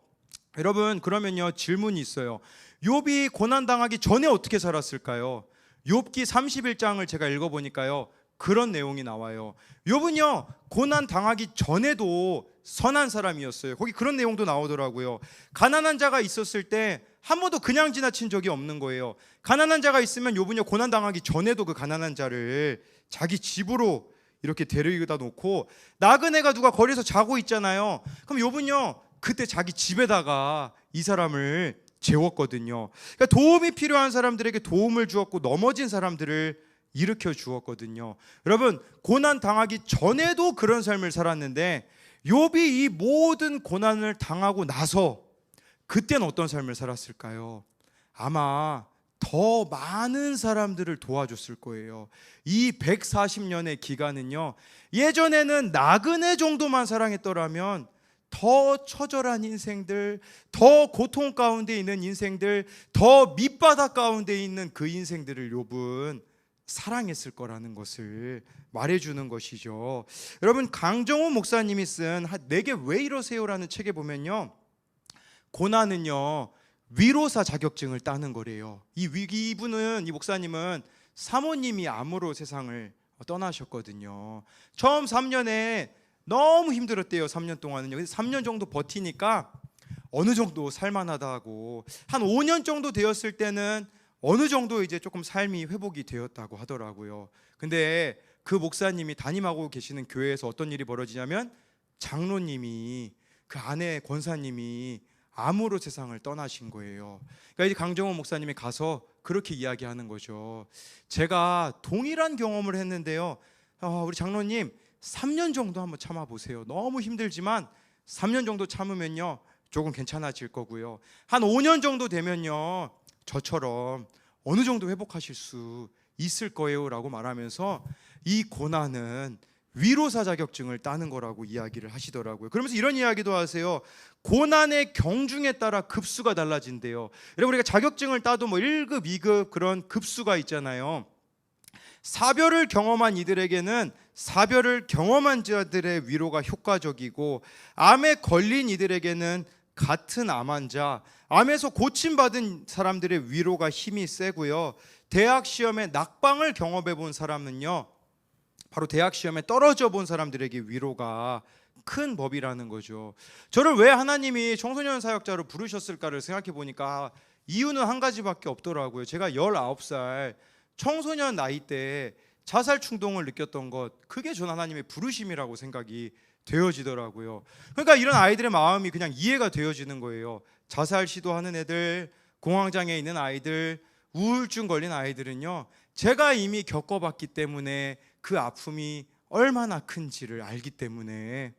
여러분, 그러면요, 질문이 있어요. 욥이 고난당하기 전에 어떻게 살았을까요? 욥기 31장을 제가 읽어보니까요, 그런 내용이 나와요. 욥은요, 고난 당하기 전에도 선한 사람이었어요. 거기 그런 내용도 나오더라고요. 가난한 자가 있었을 때 한 번도 그냥 지나친 적이 없는 거예요. 가난한 자가 있으면 욥은요, 고난 당하기 전에도 그 가난한 자를 자기 집으로 이렇게 데려다 놓고, 나그네가 누가 거리에서 자고 있잖아요. 그럼 욥은요, 그때 자기 집에다가 이 사람을 재웠거든요. 그러니까 도움이 필요한 사람들에게 도움을 주었고, 넘어진 사람들을 일으켜 주었거든요. 여러분, 고난 당하기 전에도 그런 삶을 살았는데 욥이 이 모든 고난을 당하고 나서 그때는 어떤 삶을 살았을까요? 아마 더 많은 사람들을 도와줬을 거예요. 이 140년의 기간은요, 예전에는 나그네 정도만 사랑했더라면 더 처절한 인생들, 더 고통 가운데 있는 인생들, 더 밑바닥 가운데 있는 그 인생들을 욥은 사랑했을 거라는 것을 말해주는 것이죠. 여러분, 강정호 목사님이 쓴 내게 왜 이러세요라는 책에 보면요, 고난은요, 위로사 자격증을 따는 거래요. 이분은, 이 목사님은 사모님이 암으로 세상을 떠나셨거든요. 처음 3년에 너무 힘들었대요. 3년 동안은요. 그래서 3년 정도 버티니까 어느 정도 살만하다고, 한 5년 정도 되었을 때는 어느 정도 이제 조금 삶이 회복이 되었다고 하더라고요. 근데 그 목사님이 담임하고 계시는 교회에서 어떤 일이 벌어지냐면, 장로님이, 그 아내 권사님이 암으로 세상을 떠나신 거예요. 그러니까 이제 강정호 목사님이 가서 그렇게 이야기하는 거죠. 제가 동일한 경험을 했는데요, 우리 장로님 3년 정도 한번 참아보세요. 너무 힘들지만 3년 정도 참으면요, 조금 괜찮아질 거고요, 한 5년 정도 되면요, 저처럼 어느 정도 회복하실 수 있을 거예요 라고 말하면서 이 고난은 위로사 자격증을 따는 거라고 이야기를 하시더라고요. 그러면서 이런 이야기도 하세요. 고난의 경중에 따라 급수가 달라진대요. 여러분, 우리가 자격증을 따도 뭐 1급, 2급 그런 급수가 있잖아요. 사별을 경험한 이들에게는 사별을 경험한 자들의 위로가 효과적이고, 암에 걸린 이들에게는 같은 암 환자, 암에서 고침받은 사람들의 위로가 힘이 세고요, 대학 시험에 낙방을 경험해 본 사람은요, 바로 대학 시험에 떨어져 본 사람들에게 위로가 큰 법이라는 거죠. 저를 왜 하나님이 청소년 사역자로 부르셨을까를 생각해 보니까 이유는 한 가지밖에 없더라고요. 제가 19살 청소년 나이 때 자살 충동을 느꼈던 것, 그게 전 하나님의 부르심이라고 생각이 되어지더라고요. 그러니까 이런 아이들의 마음이 그냥 이해가 되어지는 거예요. 자살 시도하는 애들, 공황장애 있는 아이들, 우울증 걸린 아이들은요, 제가 이미 겪어봤기 때문에 그 아픔이 얼마나 큰지를 알기 때문에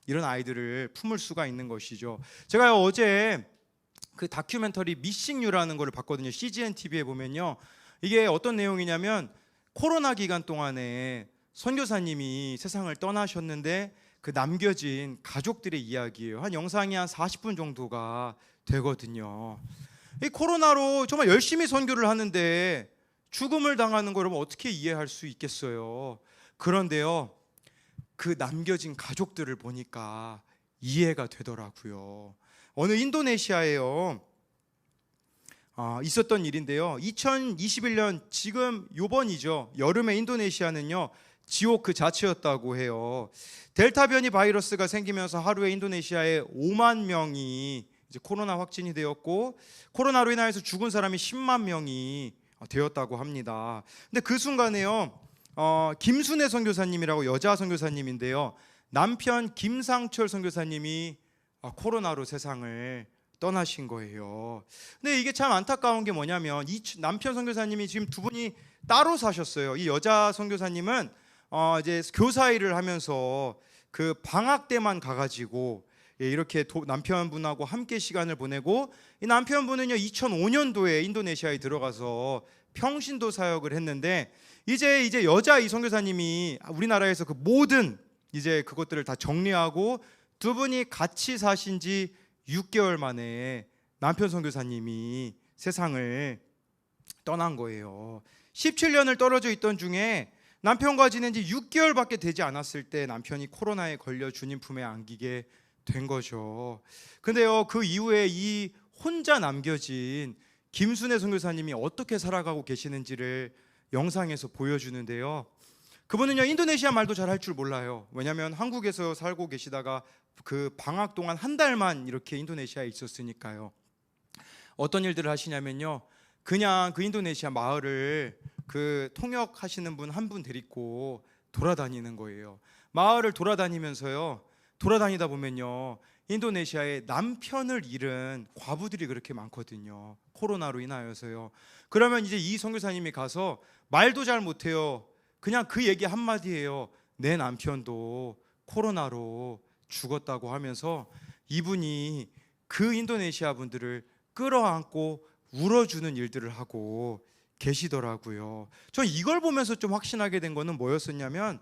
이런 아이들을 품을 수가 있는 것이죠. 제가 어제 그 다큐멘터리 미싱 유라는 걸 봤거든요. CGN TV에 보면요, 이게 어떤 내용이냐면 코로나 기간 동안에 선교사님이 세상을 떠나셨는데 그 남겨진 가족들의 이야기예요. 한 영상이 한 40분 정도가 되거든요. 이 코로나로 정말 열심히 선교를 하는데 죽음을 당하는 걸 어떻게 이해할 수 있겠어요? 그런데요, 그 남겨진 가족들을 보니까 이해가 되더라고요. 어느 인도네시아에요, 있었던 일인데요. 2021년 지금 요번이죠. 여름에 인도네시아는요, 지옥 그 자체였다고 해요. 델타 변이 바이러스가 생기면서 하루에 인도네시아에 5만 명이 이제 코로나 확진이 되었고, 코로나로 인하여서 죽은 사람이 10만 명이 되었다고 합니다. 근데 그 순간에요, 김순애 선교사님이라고 여자 선교사님인데요, 남편 김상철 선교사님이 코로나로 세상을 떠나신 거예요. 근데 이게 참 안타까운 게 뭐냐면 이 남편 선교사님이 지금 두 분이 따로 사셨어요. 이 여자 선교사님은 이제 교사 일을 하면서 그 방학 때만 가가지고 이렇게 남편분하고 함께 시간을 보내고, 이 남편분은요 2005년도에 인도네시아에 들어가서 평신도 사역을 했는데, 이제 여자 이 선교사님이 우리나라에서 그 모든 이제 그것들을 다 정리하고 두 분이 같이 사신 지 6개월 만에 남편 선교사님이 세상을 떠난 거예요. 17년을 떨어져 있던 중에 남편과 지낸 지 6개월밖에 되지 않았을 때 남편이 코로나에 걸려 주님 품에 안기게 된 거죠. 근데요, 그 이후에 이 혼자 남겨진 김순애 선교사님이 어떻게 살아가고 계시는지를 영상에서 보여주는데요, 그분은요 인도네시아 말도 잘 할 줄 몰라요. 왜냐하면 한국에서 살고 계시다가 그 방학 동안 한 달만 이렇게 인도네시아에 있었으니까요. 어떤 일들을 하시냐면요, 그냥 그 인도네시아 마을을 그 통역하시는 분 한 분 데리고 돌아다니는 거예요. 마을을 돌아다니면서요, 돌아다니다 보면요, 인도네시아에 남편을 잃은 과부들이 그렇게 많거든요. 코로나로 인하여서요. 그러면 이제 이 선교사님이 가서 말도 잘 못해요. 그냥 그 얘기 한마디예요. 내 남편도 코로나로 죽었다고 하면서 이분이 그 인도네시아 분들을 끌어안고 울어주는 일들을 하고 계시더라고요. 저 이걸 보면서 좀 확신하게 된 거는 뭐였었냐면,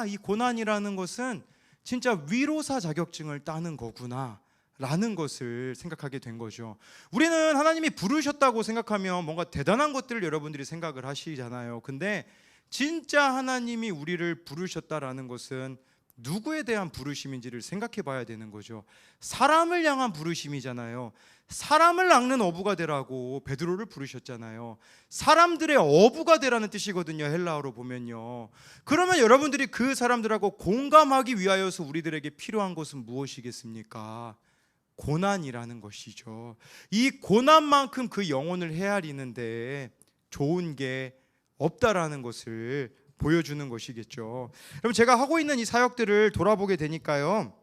이 고난이라는 것은 진짜 위로사 자격증을 따는 거구나 라는 것을 생각하게 된 거죠. 우리는 하나님이 부르셨다고 생각하면 뭔가 대단한 것들을 여러분들이 생각을 하시잖아요. 근데 진짜 하나님이 우리를 부르셨다라는 것은 누구에 대한 부르심인지를 생각해 봐야 되는 거죠. 사람을 향한 부르심이잖아요. 사람을 낚는 어부가 되라고 베드로를 부르셨잖아요. 사람들의 어부가 되라는 뜻이거든요, 헬라어로 보면요. 그러면 여러분들이 그 사람들하고 공감하기 위하여서 우리들에게 필요한 것은 무엇이겠습니까? 고난이라는 것이죠. 이 고난만큼 그 영혼을 헤아리는데 좋은 게 없다라는 것을 보여주는 것이겠죠. 여러분, 제가 하고 있는 이 사역들을 돌아보게 되니까요,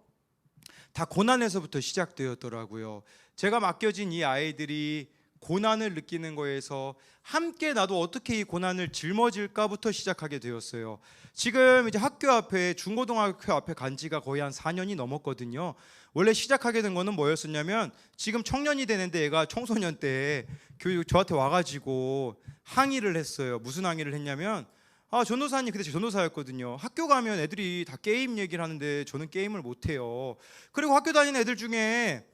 다 고난에서부터 시작되었더라고요. 제가 맡겨진 이 아이들이 고난을 느끼는 거에서 함께 나도 어떻게 이 고난을 짊어질까부터 시작하게 되었어요. 지금 이제 학교 앞에, 중고등학교 앞에 간 지가 거의 한 4년이 넘었거든요. 원래 시작하게 된 거는 뭐였었냐면, 지금 청년이 되는데 얘가 청소년 때 저한테 와가지고 항의를 했어요. 무슨 항의를 했냐면, 전도사님, 그때 전도사였거든요. 학교 가면 애들이 다 게임 얘기를 하는데 저는 게임을 못해요. 그리고 학교 다니는 애들 중에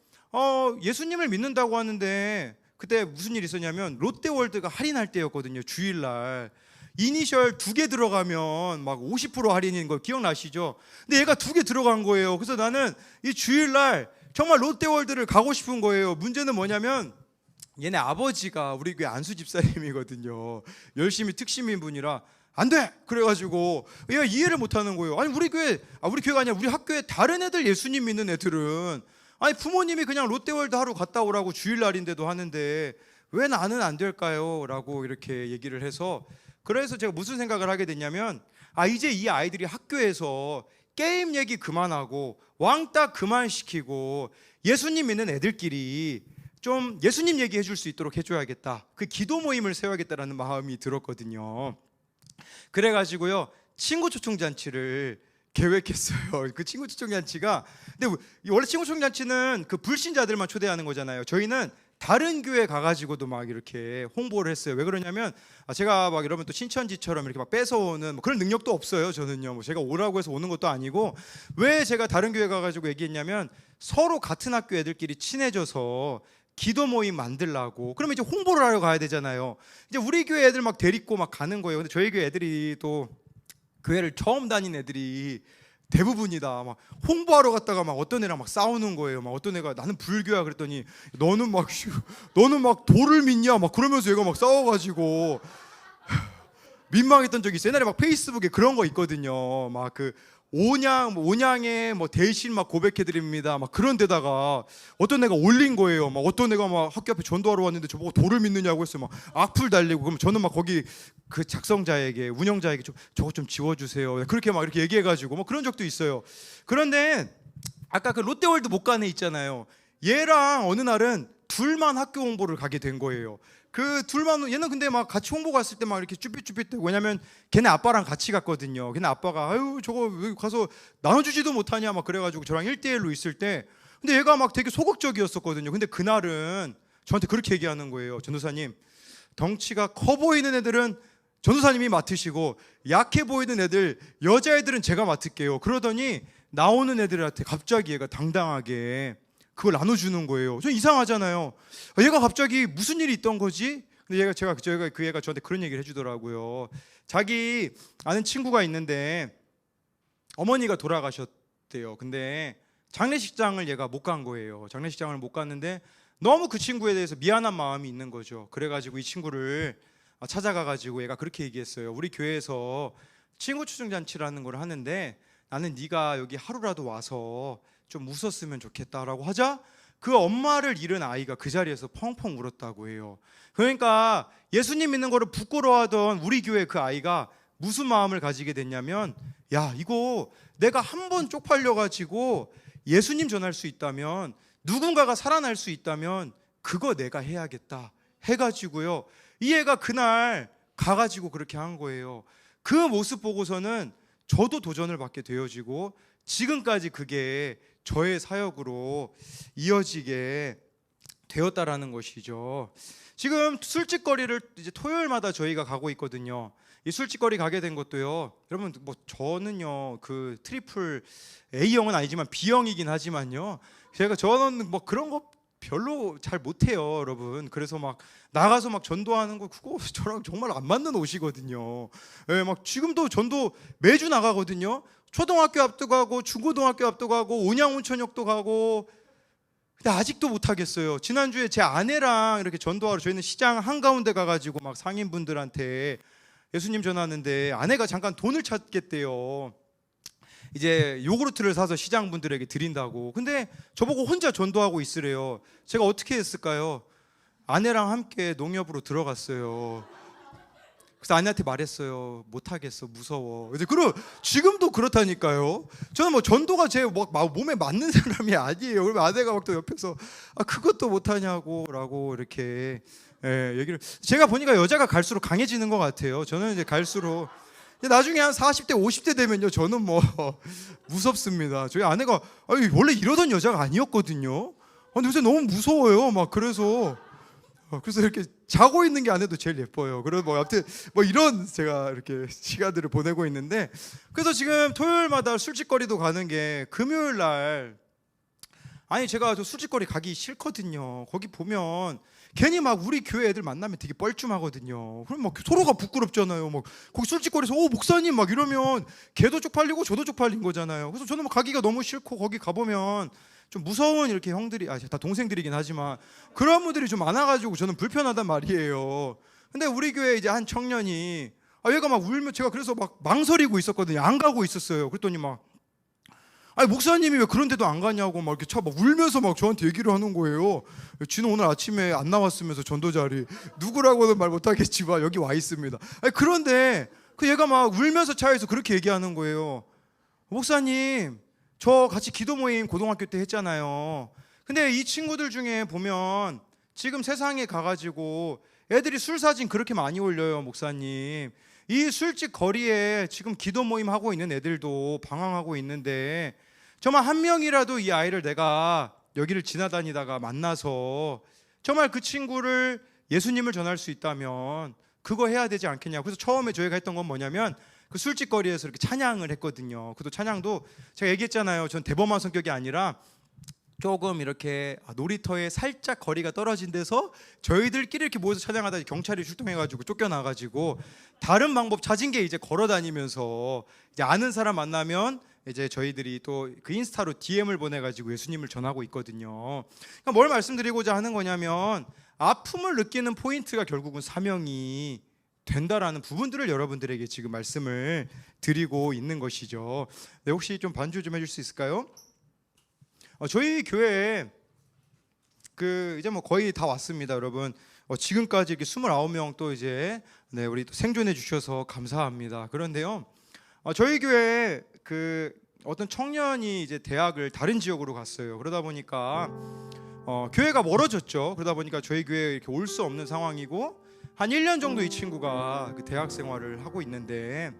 예수님을 믿는다고 하는데, 그때 무슨 일이 있었냐면 롯데월드가 할인할 때였거든요. 주일날 이니셜 2개 들어가면 막 50% 할인인 거 기억나시죠? 근데 얘가 2개 들어간 거예요. 그래서 나는 이 주일날 정말 롯데월드를 가고 싶은 거예요. 문제는 뭐냐면 얘네 아버지가 우리 교회 안수 집사님이거든요. 열심히 특심인 분이라 안 돼! 그래가지고 얘가 이해를 못하는 거예요. 아니 우리 교회가 아니라 우리 학교에 다른 애들 예수님 믿는 애들은, 아니 부모님이 그냥 롯데월드 하러 갔다 오라고 주일날인데도 하는데 왜 나는 안 될까요? 라고 이렇게 얘기를 해서, 그래서 제가 무슨 생각을 하게 됐냐면, 이제 이 아이들이 학교에서 게임 얘기 그만하고 왕따 그만 시키고 예수님 믿는 애들끼리 좀 예수님 얘기해 줄 수 있도록 해줘야겠다. 그 기도 모임을 세워야겠다라는 마음이 들었거든요. 그래가지고요, 친구 초청 잔치를 계획했어요. 그 친구 초청 잔치가. 근데 원래 친구 초청 잔치는 그 불신자들만 초대하는 거잖아요. 저희는 다른 교회 가가지고도 막 이렇게 홍보를 했어요. 왜 그러냐면 제가 막 이러면 또 신천지처럼 이렇게 막 뺏어오는 뭐 그런 능력도 없어요. 저는요. 뭐 제가 오라고 해서 오는 것도 아니고. 왜 제가 다른 교회 가가지고 얘기했냐면 서로 같은 학교 애들끼리 친해져서 기도 모임 만들라고. 그러면 이제 홍보를 하러 가야 되잖아요. 이제 우리 교회 애들 막 데리고 막 가는 거예요. 근데 저희 교회 애들이 또 교회를 처음 다닌 애들이 대부분이다. 막 홍보하러 갔다가 막 어떤 애랑 막 싸우는 거예요. 막 어떤 애가 나는 불교야 그랬더니 너는 막 도를 믿냐 막 그러면서 얘가 막 싸워가지고 민망했던 적이 있어요. 옛날에 막 페이스북에 그런 거 있거든요. 막 그 온양의 뭐 대신 막 고백해 드립니다. 막 그런 데다가 어떤 애가 올린 거예요. 막 어떤 애가 막 학교 앞에 전도하러 왔는데 저보고 돌을 믿느냐고 했어요. 막 악플 달리고. 그럼 저는 막 거기 그 작성자에게 운영자에게 저거 좀 지워주세요. 그렇게 막 이렇게 얘기해가지고 뭐 그런 적도 있어요. 그런데 아까 그 롯데월드 못 가는 애 있잖아요. 얘랑 어느 날은 둘만 학교 홍보를 가게 된 거예요. 그 둘만. 얘는 근데 막 같이 홍보 갔을 때 막 이렇게 쭈삣쭈삣대고. 왜냐면 걔네 아빠랑 같이 갔거든요. 걔네 아빠가 아유 저거 왜 가서 나눠주지도 못하냐 막 그래가지고 저랑 1대1로 있을 때. 근데 얘가 막 되게 소극적이었었거든요. 근데 그날은 저한테 그렇게 얘기하는 거예요. 전도사님, 덩치가 커 보이는 애들은 전도사님이 맡으시고 약해 보이는 애들, 여자애들은 제가 맡을게요. 그러더니 나오는 애들한테 갑자기 얘가 당당하게 그걸 나눠주는 거예요. 좀 이상하잖아요. 얘가 갑자기 무슨 일이 있던 거지? 근데 저희가 그 애가 저한테 그런 얘기를 해주더라고요. 자기 아는 친구가 있는데 어머니가 돌아가셨대요. 근데 장례식장을 얘가 못 간 거예요. 장례식장을 못 갔는데 너무 그 친구에 대해서 미안한 마음이 있는 거죠. 그래가지고 이 친구를 찾아가가지고 얘가 그렇게 얘기했어요. 우리 교회에서 친구 초청잔치라는 걸 하는데 나는 네가 여기 하루라도 와서 좀 웃었으면 좋겠다라고 하자 그 엄마를 잃은 아이가 그 자리에서 펑펑 울었다고 해요. 그러니까 예수님 믿는 거를 부끄러워하던 우리 교회 그 아이가 무슨 마음을 가지게 됐냐면, 야 이거 내가 한 번 쪽팔려 가지고 예수님 전할 수 있다면, 누군가가 살아날 수 있다면 그거 내가 해야겠다 해가지고요, 이 애가 그날 가가지고 그렇게 한 거예요. 그 모습 보고서는 저도 도전을 받게 되어지고 지금까지 그게 저의 사역으로 이어지게 되었다라는 것이죠. 지금 술집거리를 이제 토요일마다 저희가 가고 있거든요. 이 술집거리 가게 된 것도요, 여러분 뭐 저는요 그 트리플 A형은 아니지만 B형이긴 하지만요, 저는 뭐 그런 거 별로 잘 못해요, 여러분. 그래서 막 나가서 막 전도하는 거 그거 저랑 정말 안 맞는 옷이거든요. 예, 막 지금도 전도 매주 나가거든요. 초등학교 앞도 가고 중고등학교 앞도 가고 온양온천역도 가고. 근데 아직도 못 하겠어요. 지난주에 제 아내랑 이렇게 전도하러 저희는 시장 한가운데 가가지고 막 상인분들한테 예수님 전하는데 아내가 잠깐 돈을 찾겠대요. 이제 요구르트를 사서 시장분들에게 드린다고. 근데 저보고 혼자 전도하고 있으래요. 제가 어떻게 했을까요? 아내랑 함께 농협으로 들어갔어요. 그래서 아내한테 말했어요. 못하겠어, 무서워. 그럼 지금도 그렇다니까요. 저는 뭐 전도가 제 몸에 맞는 사람이 아니에요. 그러면 아내가 막 또 옆에서 그것도 못하냐고 라고 이렇게 얘기를. 제가 보니까 여자가 갈수록 강해지는 것 같아요. 저는 이제 갈수록 나중에 한 40대 50대 되면요, 저는 뭐 무섭습니다. 저희 아내가 원래 이러던 여자가 아니었거든요. 근데 요새 너무 무서워요. 막 그래서 이렇게 자고 있는 게 아내도 제일 예뻐요. 그래서 뭐 아무튼 뭐 이런 제가 이렇게 시간들을 보내고 있는데, 그래서 지금 토요일마다 술집거리도 가는 게 금요일 날, 제가 저 술집거리 가기 싫거든요. 거기 보면 괜히 막 우리 교회 애들 만나면 되게 뻘쭘하거든요. 그럼 막 서로가 부끄럽잖아요. 막 거기 술집거리에서 목사님 막 이러면 걔도 쪽팔리고 저도 쪽팔린 거잖아요. 그래서 저는 막 가기가 너무 싫고, 거기 가보면 좀 무서운 이렇게 형들이, 다 동생들이긴 하지만 그런 분들이 좀 많아가지고 저는 불편하단 말이에요. 근데 우리 교회 이제 한 청년이 얘가 막 울면, 제가 그래서 막 망설이고 있었거든요. 안 가고 있었어요. 그랬더니 막 목사님이 왜 그런 데도 안 가냐고 막 이렇게 막 울면서 막 저한테 얘기를 하는 거예요. 쥐는 오늘 아침에 안 나왔으면서 전도 자리, 누구라고는 말 못하겠지만 여기 와 있습니다. 그런데 그 얘가 막 울면서 차에서 그렇게 얘기하는 거예요. 목사님, 저 같이 기도 모임 고등학교 때 했잖아요. 근데 이 친구들 중에 보면 지금 세상에 가가지고 애들이 술 사진 그렇게 많이 올려요, 목사님. 이 술집 거리에 지금 기도 모임 하고 있는 애들도 방황하고 있는데 정말 한 명이라도 이 아이를 내가 여기를 지나다니다가 만나서 정말 그 친구를 예수님을 전할 수 있다면 그거 해야 되지 않겠냐. 그래서 처음에 저희가 했던 건 뭐냐면 그 술집 거리에서 이렇게 찬양을 했거든요. 그것도 찬양도 제가 얘기했잖아요. 전 대범한 성격이 아니라 조금 이렇게 놀이터에 살짝 거리가 떨어진 데서 저희들끼리 이렇게 모여서 찬양하다 경찰이 출동해가지고 쫓겨나가지고 다른 방법 찾은 게 이제 걸어다니면서 이제 아는 사람 만나면 이제 저희들이 또 그 인스타로 DM을 보내가지고 예수님을 전하고 있거든요. 그러니까 뭘 말씀드리고자 하는 거냐면 아픔을 느끼는 포인트가 결국은 사명이 된다라는 부분들을 여러분들에게 지금 말씀을 드리고 있는 것이죠. 네, 혹시 좀 반주 좀 해줄 수 있을까요? 저희 교회에 그 이제 뭐 거의 다 왔습니다, 여러분. 지금까지 이렇게 29명 또 이제 네, 우리 또 생존해 주셔서 감사합니다. 그런데요, 저희 교회에 그 어떤 청년이 이제 대학을 다른 지역으로 갔어요. 그러다 보니까 교회가 멀어졌죠. 그러다 보니까 저희 교회에 이렇게 올 수 없는 상황이고 한 1년 정도 이 친구가 그 대학 생활을 하고 있는데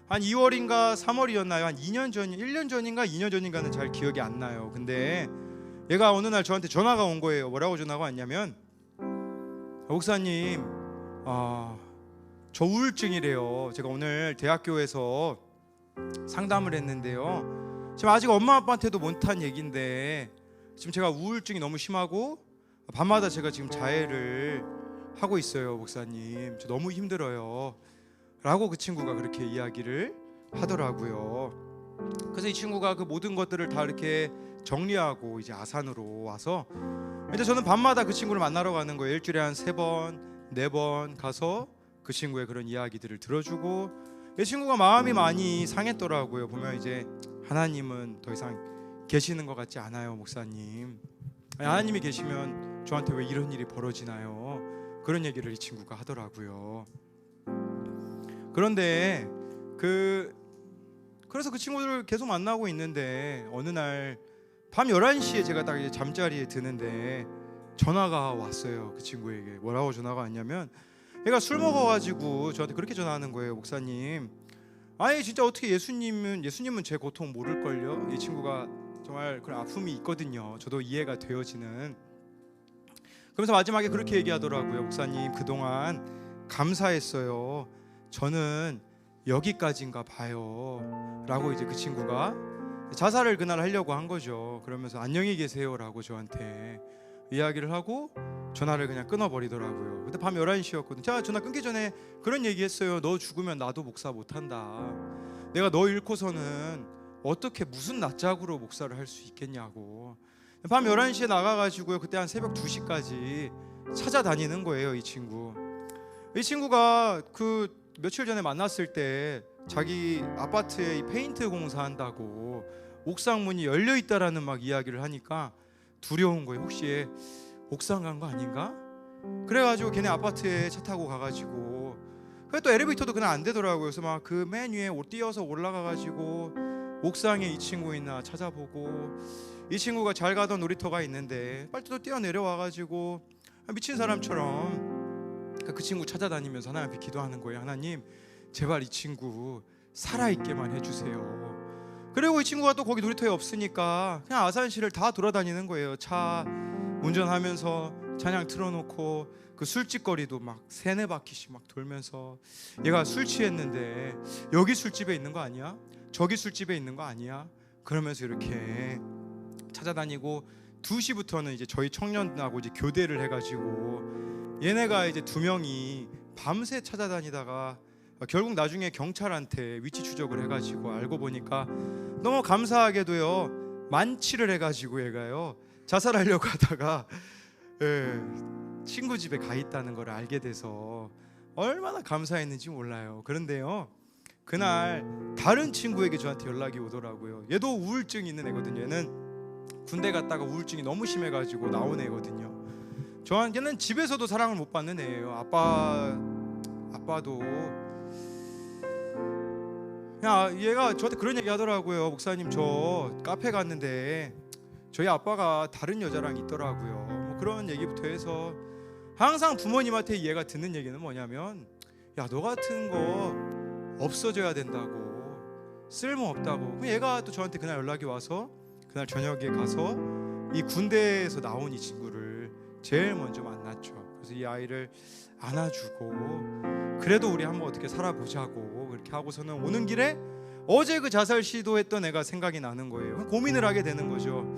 한 2월인가 3월이었나요? 한 2년 전, 1년 전인가 2년 전인가는 잘 기억이 안 나요. 근데 얘가 어느 날 저한테 전화가 온 거예요. 뭐라고 전화가 왔냐면 목사님, 저 우울증이래요. 제가 오늘 대학교에서 상담을 했는데요. 지금 아직 엄마 아빠한테도 못한 얘기인데 지금 제가 우울증이 너무 심하고 밤마다 제가 지금 자해를 하고 있어요. 목사님, 저 너무 힘들어요. 라고 그 친구가 그렇게 이야기를 하더라고요. 그래서 이 친구가 그 모든 것들을 다 이렇게 정리하고 이제 아산으로 와서 이제 저는 밤마다 그 친구를 만나러 가는 거예요. 일주일에 한 3번, 4번 가서 그 친구의 그런 이야기들을 들어주고 이 친구가 마음이 많이 상했더라고요. 보면 이제 하나님은 더 이상 계시는 것 같지 않아요, 목사님. 하나님이 계시면 저한테 왜 이런 일이 벌어지나요? 그런 얘기를 이 친구가 하더라고요. 그런데 그래서 그 친구들을 계속 만나고 있는데 어느 날 밤 11시에 제가 딱 이제 잠자리에 드는데 전화가 왔어요. 그 친구에게 뭐라고 전화가 왔냐면 얘가 술 먹어가지고 저한테 그렇게 전화하는 거예요. 목사님, 아니 진짜 어떻게 예수님은 제 고통 모를걸요? 이 친구가 정말 그런 아픔이 있거든요. 저도 이해가 되어지는. 그러면서 마지막에 그렇게 얘기하더라고요. 목사님, 그동안 감사했어요. 저는 여기까지인가 봐요. 라고 이제 그 친구가 자살을 그날 하려고 한 거죠. 그러면서 안녕히 계세요라고 저한테 이야기를 하고 전화를 그냥 끊어버리더라고요. 그때 밤 11시였거든요. 제가 전화 끊기 전에 그런 얘기했어요. 너 죽으면 나도 목사 못한다. 내가 너 잃고서는 어떻게 무슨 낯짝으로 목사를 할 수 있겠냐고. 밤 11시에 나가가지고요. 그때 한 새벽 2시까지 찾아다니는 거예요. 이 친구가 그 며칠 전에 만났을 때 자기 아파트에 페인트 공사한다고 옥상 문이 열려 있다라는 막 이야기를 하니까 두려운 거예요. 혹시 옥상 간 거 아닌가? 그래가지고 걔네 아파트에 차 타고 가가지고 그래 또 엘리베이터도 그냥 안 되더라고요. 그래서 막 그 맨 위에 뛰어서 올라가가지고 옥상에 이 친구 있나 찾아보고 이 친구가 잘 가던 놀이터가 있는데 빨리 또 뛰어 내려와가지고 미친 사람처럼 그 친구 찾아다니면서 하나님 앞에 기도하는 거예요. 하나님, 제발 이 친구 살아있게만 해주세요. 그리고 이 친구가 또 거기 놀이터에 없으니까 그냥 아산시를 다 돌아다니는 거예요. 차 운전하면서 찬양 틀어놓고 그 술집 거리도 막 3-4바퀴씩 막 돌면서 얘가 술 취했는데 여기 술집에 있는 거 아니야? 저기 술집에 있는 거 아니야? 그러면서 이렇게 찾아다니고 2시부터는 이제 저희 청년하고 이제 교대를 해가지고 얘네가 이제 2명이 밤새 찾아다니다가 결국 나중에 경찰한테 위치 추적을 해가지고 알고 보니까 너무 감사하게도요 만취를 해가지고 얘가요 자살하려고 하다가 친구 집에 가 있다는 걸 알게 돼서 얼마나 감사했는지 몰라요. 그런데요 그날 다른 친구에게 저한테 연락이 오더라고요. 얘도 우울증이 있는 애거든요. 얘는 군대 갔다가 우울증이 너무 심해가지고 나온 애거든요. 저한테는 집에서도 사랑을 못 받는 애예요. 아빠도 그냥 얘가 저한테 그런 얘기 하더라고요. 목사님, 저 카페 갔는데 저희 아빠가 다른 여자랑 있더라고요. 뭐 그런 얘기부터 해서 항상 부모님한테 얘가 듣는 얘기는 뭐냐면 야, 너 같은 거 없어져야 된다고, 쓸모없다고. 얘가 또 저한테 그날 연락이 와서 그날 저녁에 가서 이 군대에서 나온 이 친구를 제일 먼저 만났죠. 그래서 이 아이를 안아주고, 그래도 우리 한번 어떻게 살아보자고 그렇게 하고서는 오는 길에 어제 그 자살 시도했던 애가 생각이 나는 거예요. 고민을 하게 되는 거죠.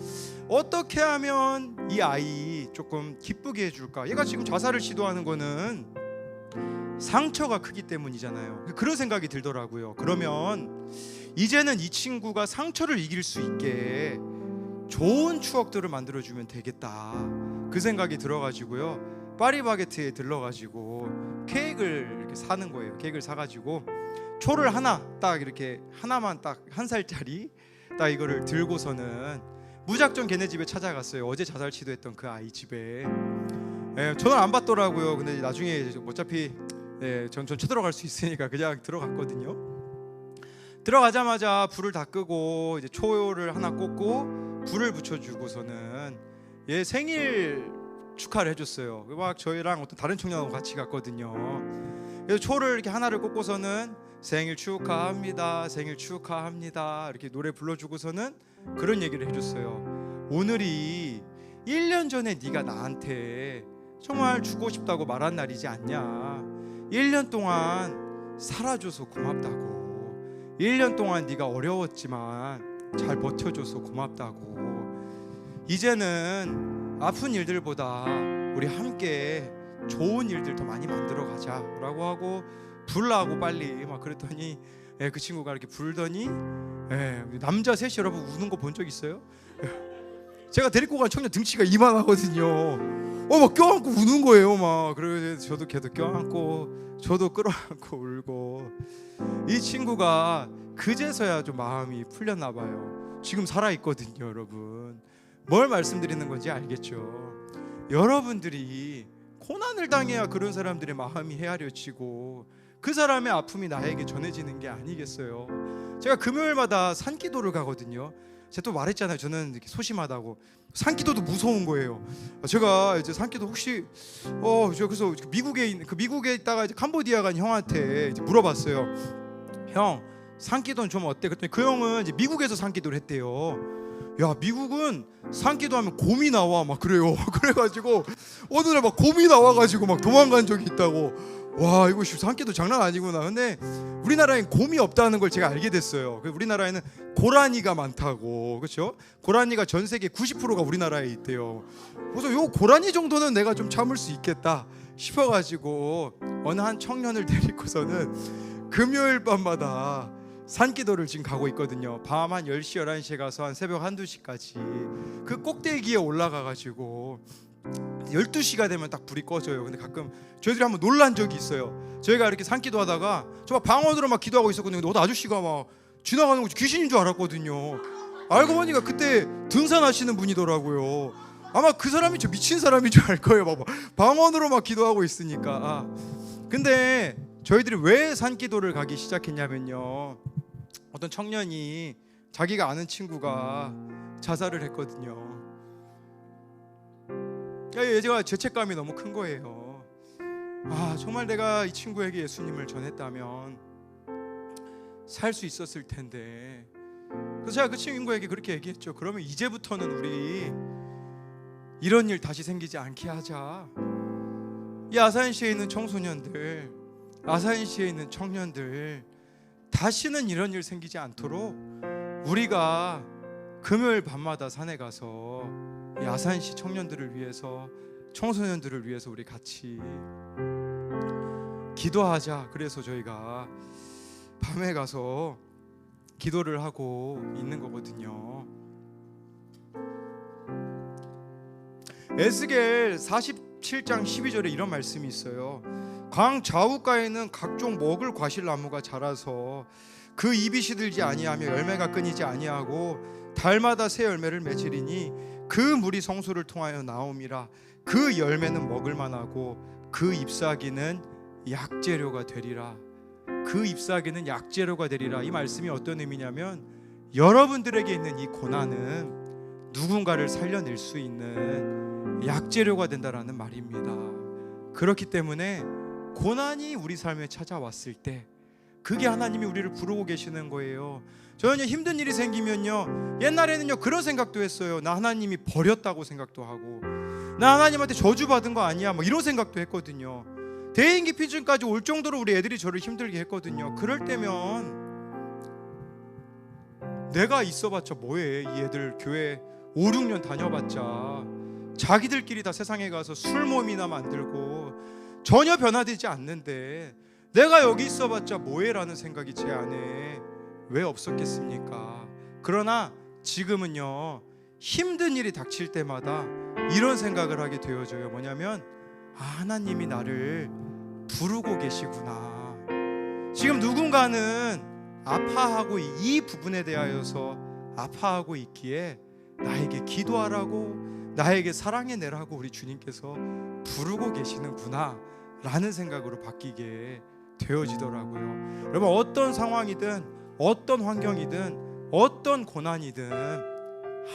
어떻게 하면 이 아이 조금 기쁘게 해줄까? 얘가 지금 자살을 시도하는 거는 상처가 크기 때문이잖아요. 그런 생각이 들더라고요. 그러면 이제는 이 친구가 상처를 이길 수 있게 좋은 추억들을 만들어주면 되겠다, 그 생각이 들어가지고요, 파리바게트에 들러가지고 케이크를 이렇게 사는 거예요. 케이크를 사가지고 초를 하나 딱 이렇게 하나만 딱 1살짜리 딱 이거를 들고서는 무작정 걔네 집에 찾아갔어요. 어제 자살 시도했던 그 아이 집에. 저는 안 받더라고요. 근데 나중에 어차피 전 쳐들어갈 수 있으니까 그냥 들어갔거든요. 들어가자마자 불을 다 끄고 이제 초를 하나 꽂고 불을 붙여주고서는 얘 생일 축하를 해줬어요. 막 저희랑 어떤 다른 청년하고 같이 갔거든요. 그래서 초를 이렇게 하나를 꽂고서는 생일 축하합니다, 생일 축하합니다 이렇게 노래 불러주고서는 그런 얘기를 해줬어요. 오늘이 1년 전에 네가 나한테 정말 주고 싶다고 말한 날이지 않냐. 1년 동안 살아줘서 고맙다고, 1년 동안 네가 어려웠지만 잘 버텨줘서 고맙다고. 이제는 아픈 일들보다 우리 함께 좋은 일들 더 많이 만들어 가자라고 하고 불라고 빨리 막 그랬더니 그 친구가 이렇게 불더니 남자 셋이 여러분 우는 거 본 적 있어요? 제가 데리고 간 청년 등치가 이만하거든요. 막 껴안고 우는 거예요. 막 그래서 저도 걔도 껴안고 저도 끌어안고 울고. 이 친구가 그제서야 좀 마음이 풀렸나 봐요. 지금 살아 있거든요. 여러분, 뭘 말씀드리는 건지 알겠죠? 여러분들이 고난을 당해야 그런 사람들의 마음이 헤아려지고 그 사람의 아픔이 나에게 전해지는 게 아니겠어요? 제가 금요일마다 산기도를 가거든요. 제가 또 말했잖아요. 저는 이렇게 소심하다고. 산기도도 무서운 거예요. 제가 이제 산기도 혹시 저 그래서 미국에 있다가 이제 캄보디아 간 형한테 이제 물어봤어요. 형, 산기도는 좀 어때? 그랬더니 그 형은 이제 미국에서 산기도를 했대요. 야, 미국은 산기도 하면 곰이 나와 막 그래요. 그래가지고 어느 날 막 곰이 나와가지고 막 도망간 적이 있다고. 와, 이거 산기도 장난 아니구나. 근데 우리나라엔 곰이 없다는 걸 제가 알게 됐어요. 우리나라에는 고라니가 많다고, 그렇죠? 고라니가 전 세계 90%가 우리나라에 있대요. 그래서 요 고라니 정도는 내가 좀 참을 수 있겠다 싶어가지고 어느 한 청년을 데리고서는 금요일 밤마다 산기도를 지금 가고 있거든요. 밤 한 10시 11시에 가서 한 새벽 1-2시까지 그 꼭대기에 올라가가지고 12시가 되면 딱 불이 꺼져요. 근데 가끔 저희들이 한번 놀란 적이 있어요. 저희가 이렇게 산기도 하다가 저 막 방언으로 막 기도하고 있었거든요. 근데 어떤 아저씨가 막 지나가는 거 귀신인 줄 알았거든요. 알고 보니까 그때 등산하시는 분이더라고요. 아마 그 사람이 저 미친 사람인 줄 알 거예요. 막 방언으로 막 기도하고 있으니까. 근데 저희들이 왜 산기도를 가기 시작했냐면요, 어떤 청년이 자기가 아는 친구가 자살을 했거든요. 제가 죄책감이 너무 큰 거예요. 정말 내가 이 친구에게 예수님을 전했다면 살 수 있었을 텐데. 그래서 제가 그 친구에게 그렇게 얘기했죠. 그러면 이제부터는 우리 이런 일 다시 생기지 않게 하자. 이 아산시에 있는 청소년들, 아산시에 있는 청년들, 다시는 이런 일 생기지 않도록 우리가 금요일 밤마다 산에 가서 이 아산시 청년들을 위해서, 청소년들을 위해서 우리 같이 기도하자. 그래서 저희가 밤에 가서 기도를 하고 있는 거거든요. 에스겔 47장 12절에 이런 말씀이 있어요. 강 좌우가에는 각종 먹을 과실나무가 자라서 그 잎이 시들지 아니하며 열매가 끊이지 아니하고 달마다 새 열매를 맺으리니 그 물이 성소를 통하여 나옴이라. 그 열매는 먹을 만하고 그 잎사귀는 약재료가 되리라. 그 잎사귀는 약재료가 되리라. 이 말씀이 어떤 의미냐면 여러분들에게 있는 이 고난은 누군가를 살려낼 수 있는 약재료가 된다라는 말입니다. 그렇기 때문에 고난이 우리 삶에 찾아왔을 때 그게 하나님이 우리를 부르고 계시는 거예요. 저는요, 힘든 일이 생기면요, 옛날에는요 그런 생각도 했어요. 나 하나님이 버렸다고 생각도 하고, 나 하나님한테 저주받은 거 아니야, 뭐 이런 생각도 했거든요. 대인기피증까지 올 정도로 우리 애들이 저를 힘들게 했거든요. 그럴 때면 내가 있어봤자 뭐해, 이 애들 교회 5, 6년 다녀봤자 자기들끼리 다 세상에 가서 술 모임이나 만들고 전혀 변화되지 않는데 내가 여기 있어봤자 뭐해라는 생각이 제 안에 왜 없었겠습니까? 그러나 지금은요, 힘든 일이 닥칠 때마다 이런 생각을 하게 되어져요. 뭐냐면, 하나님이 나를 부르고 계시구나. 지금 누군가는 아파하고 이 부분에 대하여서 아파하고 있기에 나에게 기도하라고, 나에게 사랑해내라고 우리 주님께서 부르고 계시는구나 라는 생각으로 바뀌게 되어지더라고요. 여러분, 어떤 상황이든 어떤 환경이든 어떤 고난이든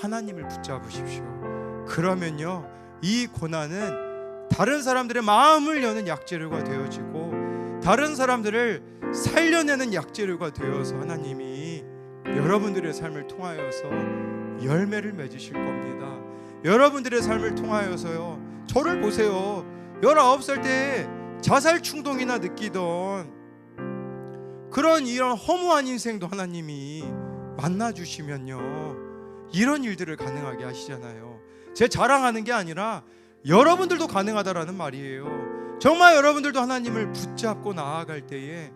하나님을 붙잡으십시오. 그러면요, 이 고난은 다른 사람들의 마음을 여는 약재료가 되어지고 다른 사람들을 살려내는 약재료가 되어서 하나님이 여러분들의 삶을 통하여서 열매를 맺으실 겁니다. 여러분들의 삶을 통하여서요, 저를 보세요. 19살 때 자살 충동이나 느끼던 그런 이런 허무한 인생도 하나님이 만나주시면요, 이런 일들을 가능하게 하시잖아요. 제 자랑하는 게 아니라 여러분들도 가능하다라는 말이에요. 정말 여러분들도 하나님을 붙잡고 나아갈 때에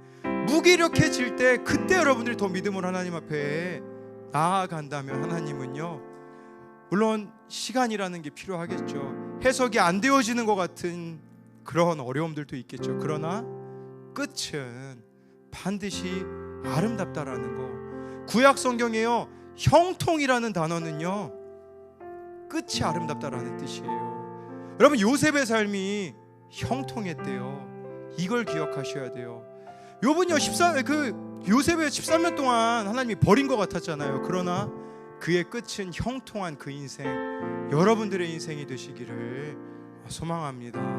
무기력해질 때, 그때 여러분들이 더 믿음으로 하나님 앞에 나아간다면 하나님은요, 물론 시간이라는 게 필요하겠죠. 해석이 안 되어지는 것 같은 그런 어려움들도 있겠죠. 그러나 끝은 반드시 아름답다라는 거. 구약 성경에요, 형통이라는 단어는요, 끝이 아름답다라는 뜻이에요. 여러분, 요셉의 삶이 형통했대요. 이걸 기억하셔야 돼요. 요셉의 13년 동안 하나님이 버린 것 같았잖아요. 그러나 그의 끝은 형통한 그 인생, 여러분들의 인생이 되시기를 소망합니다.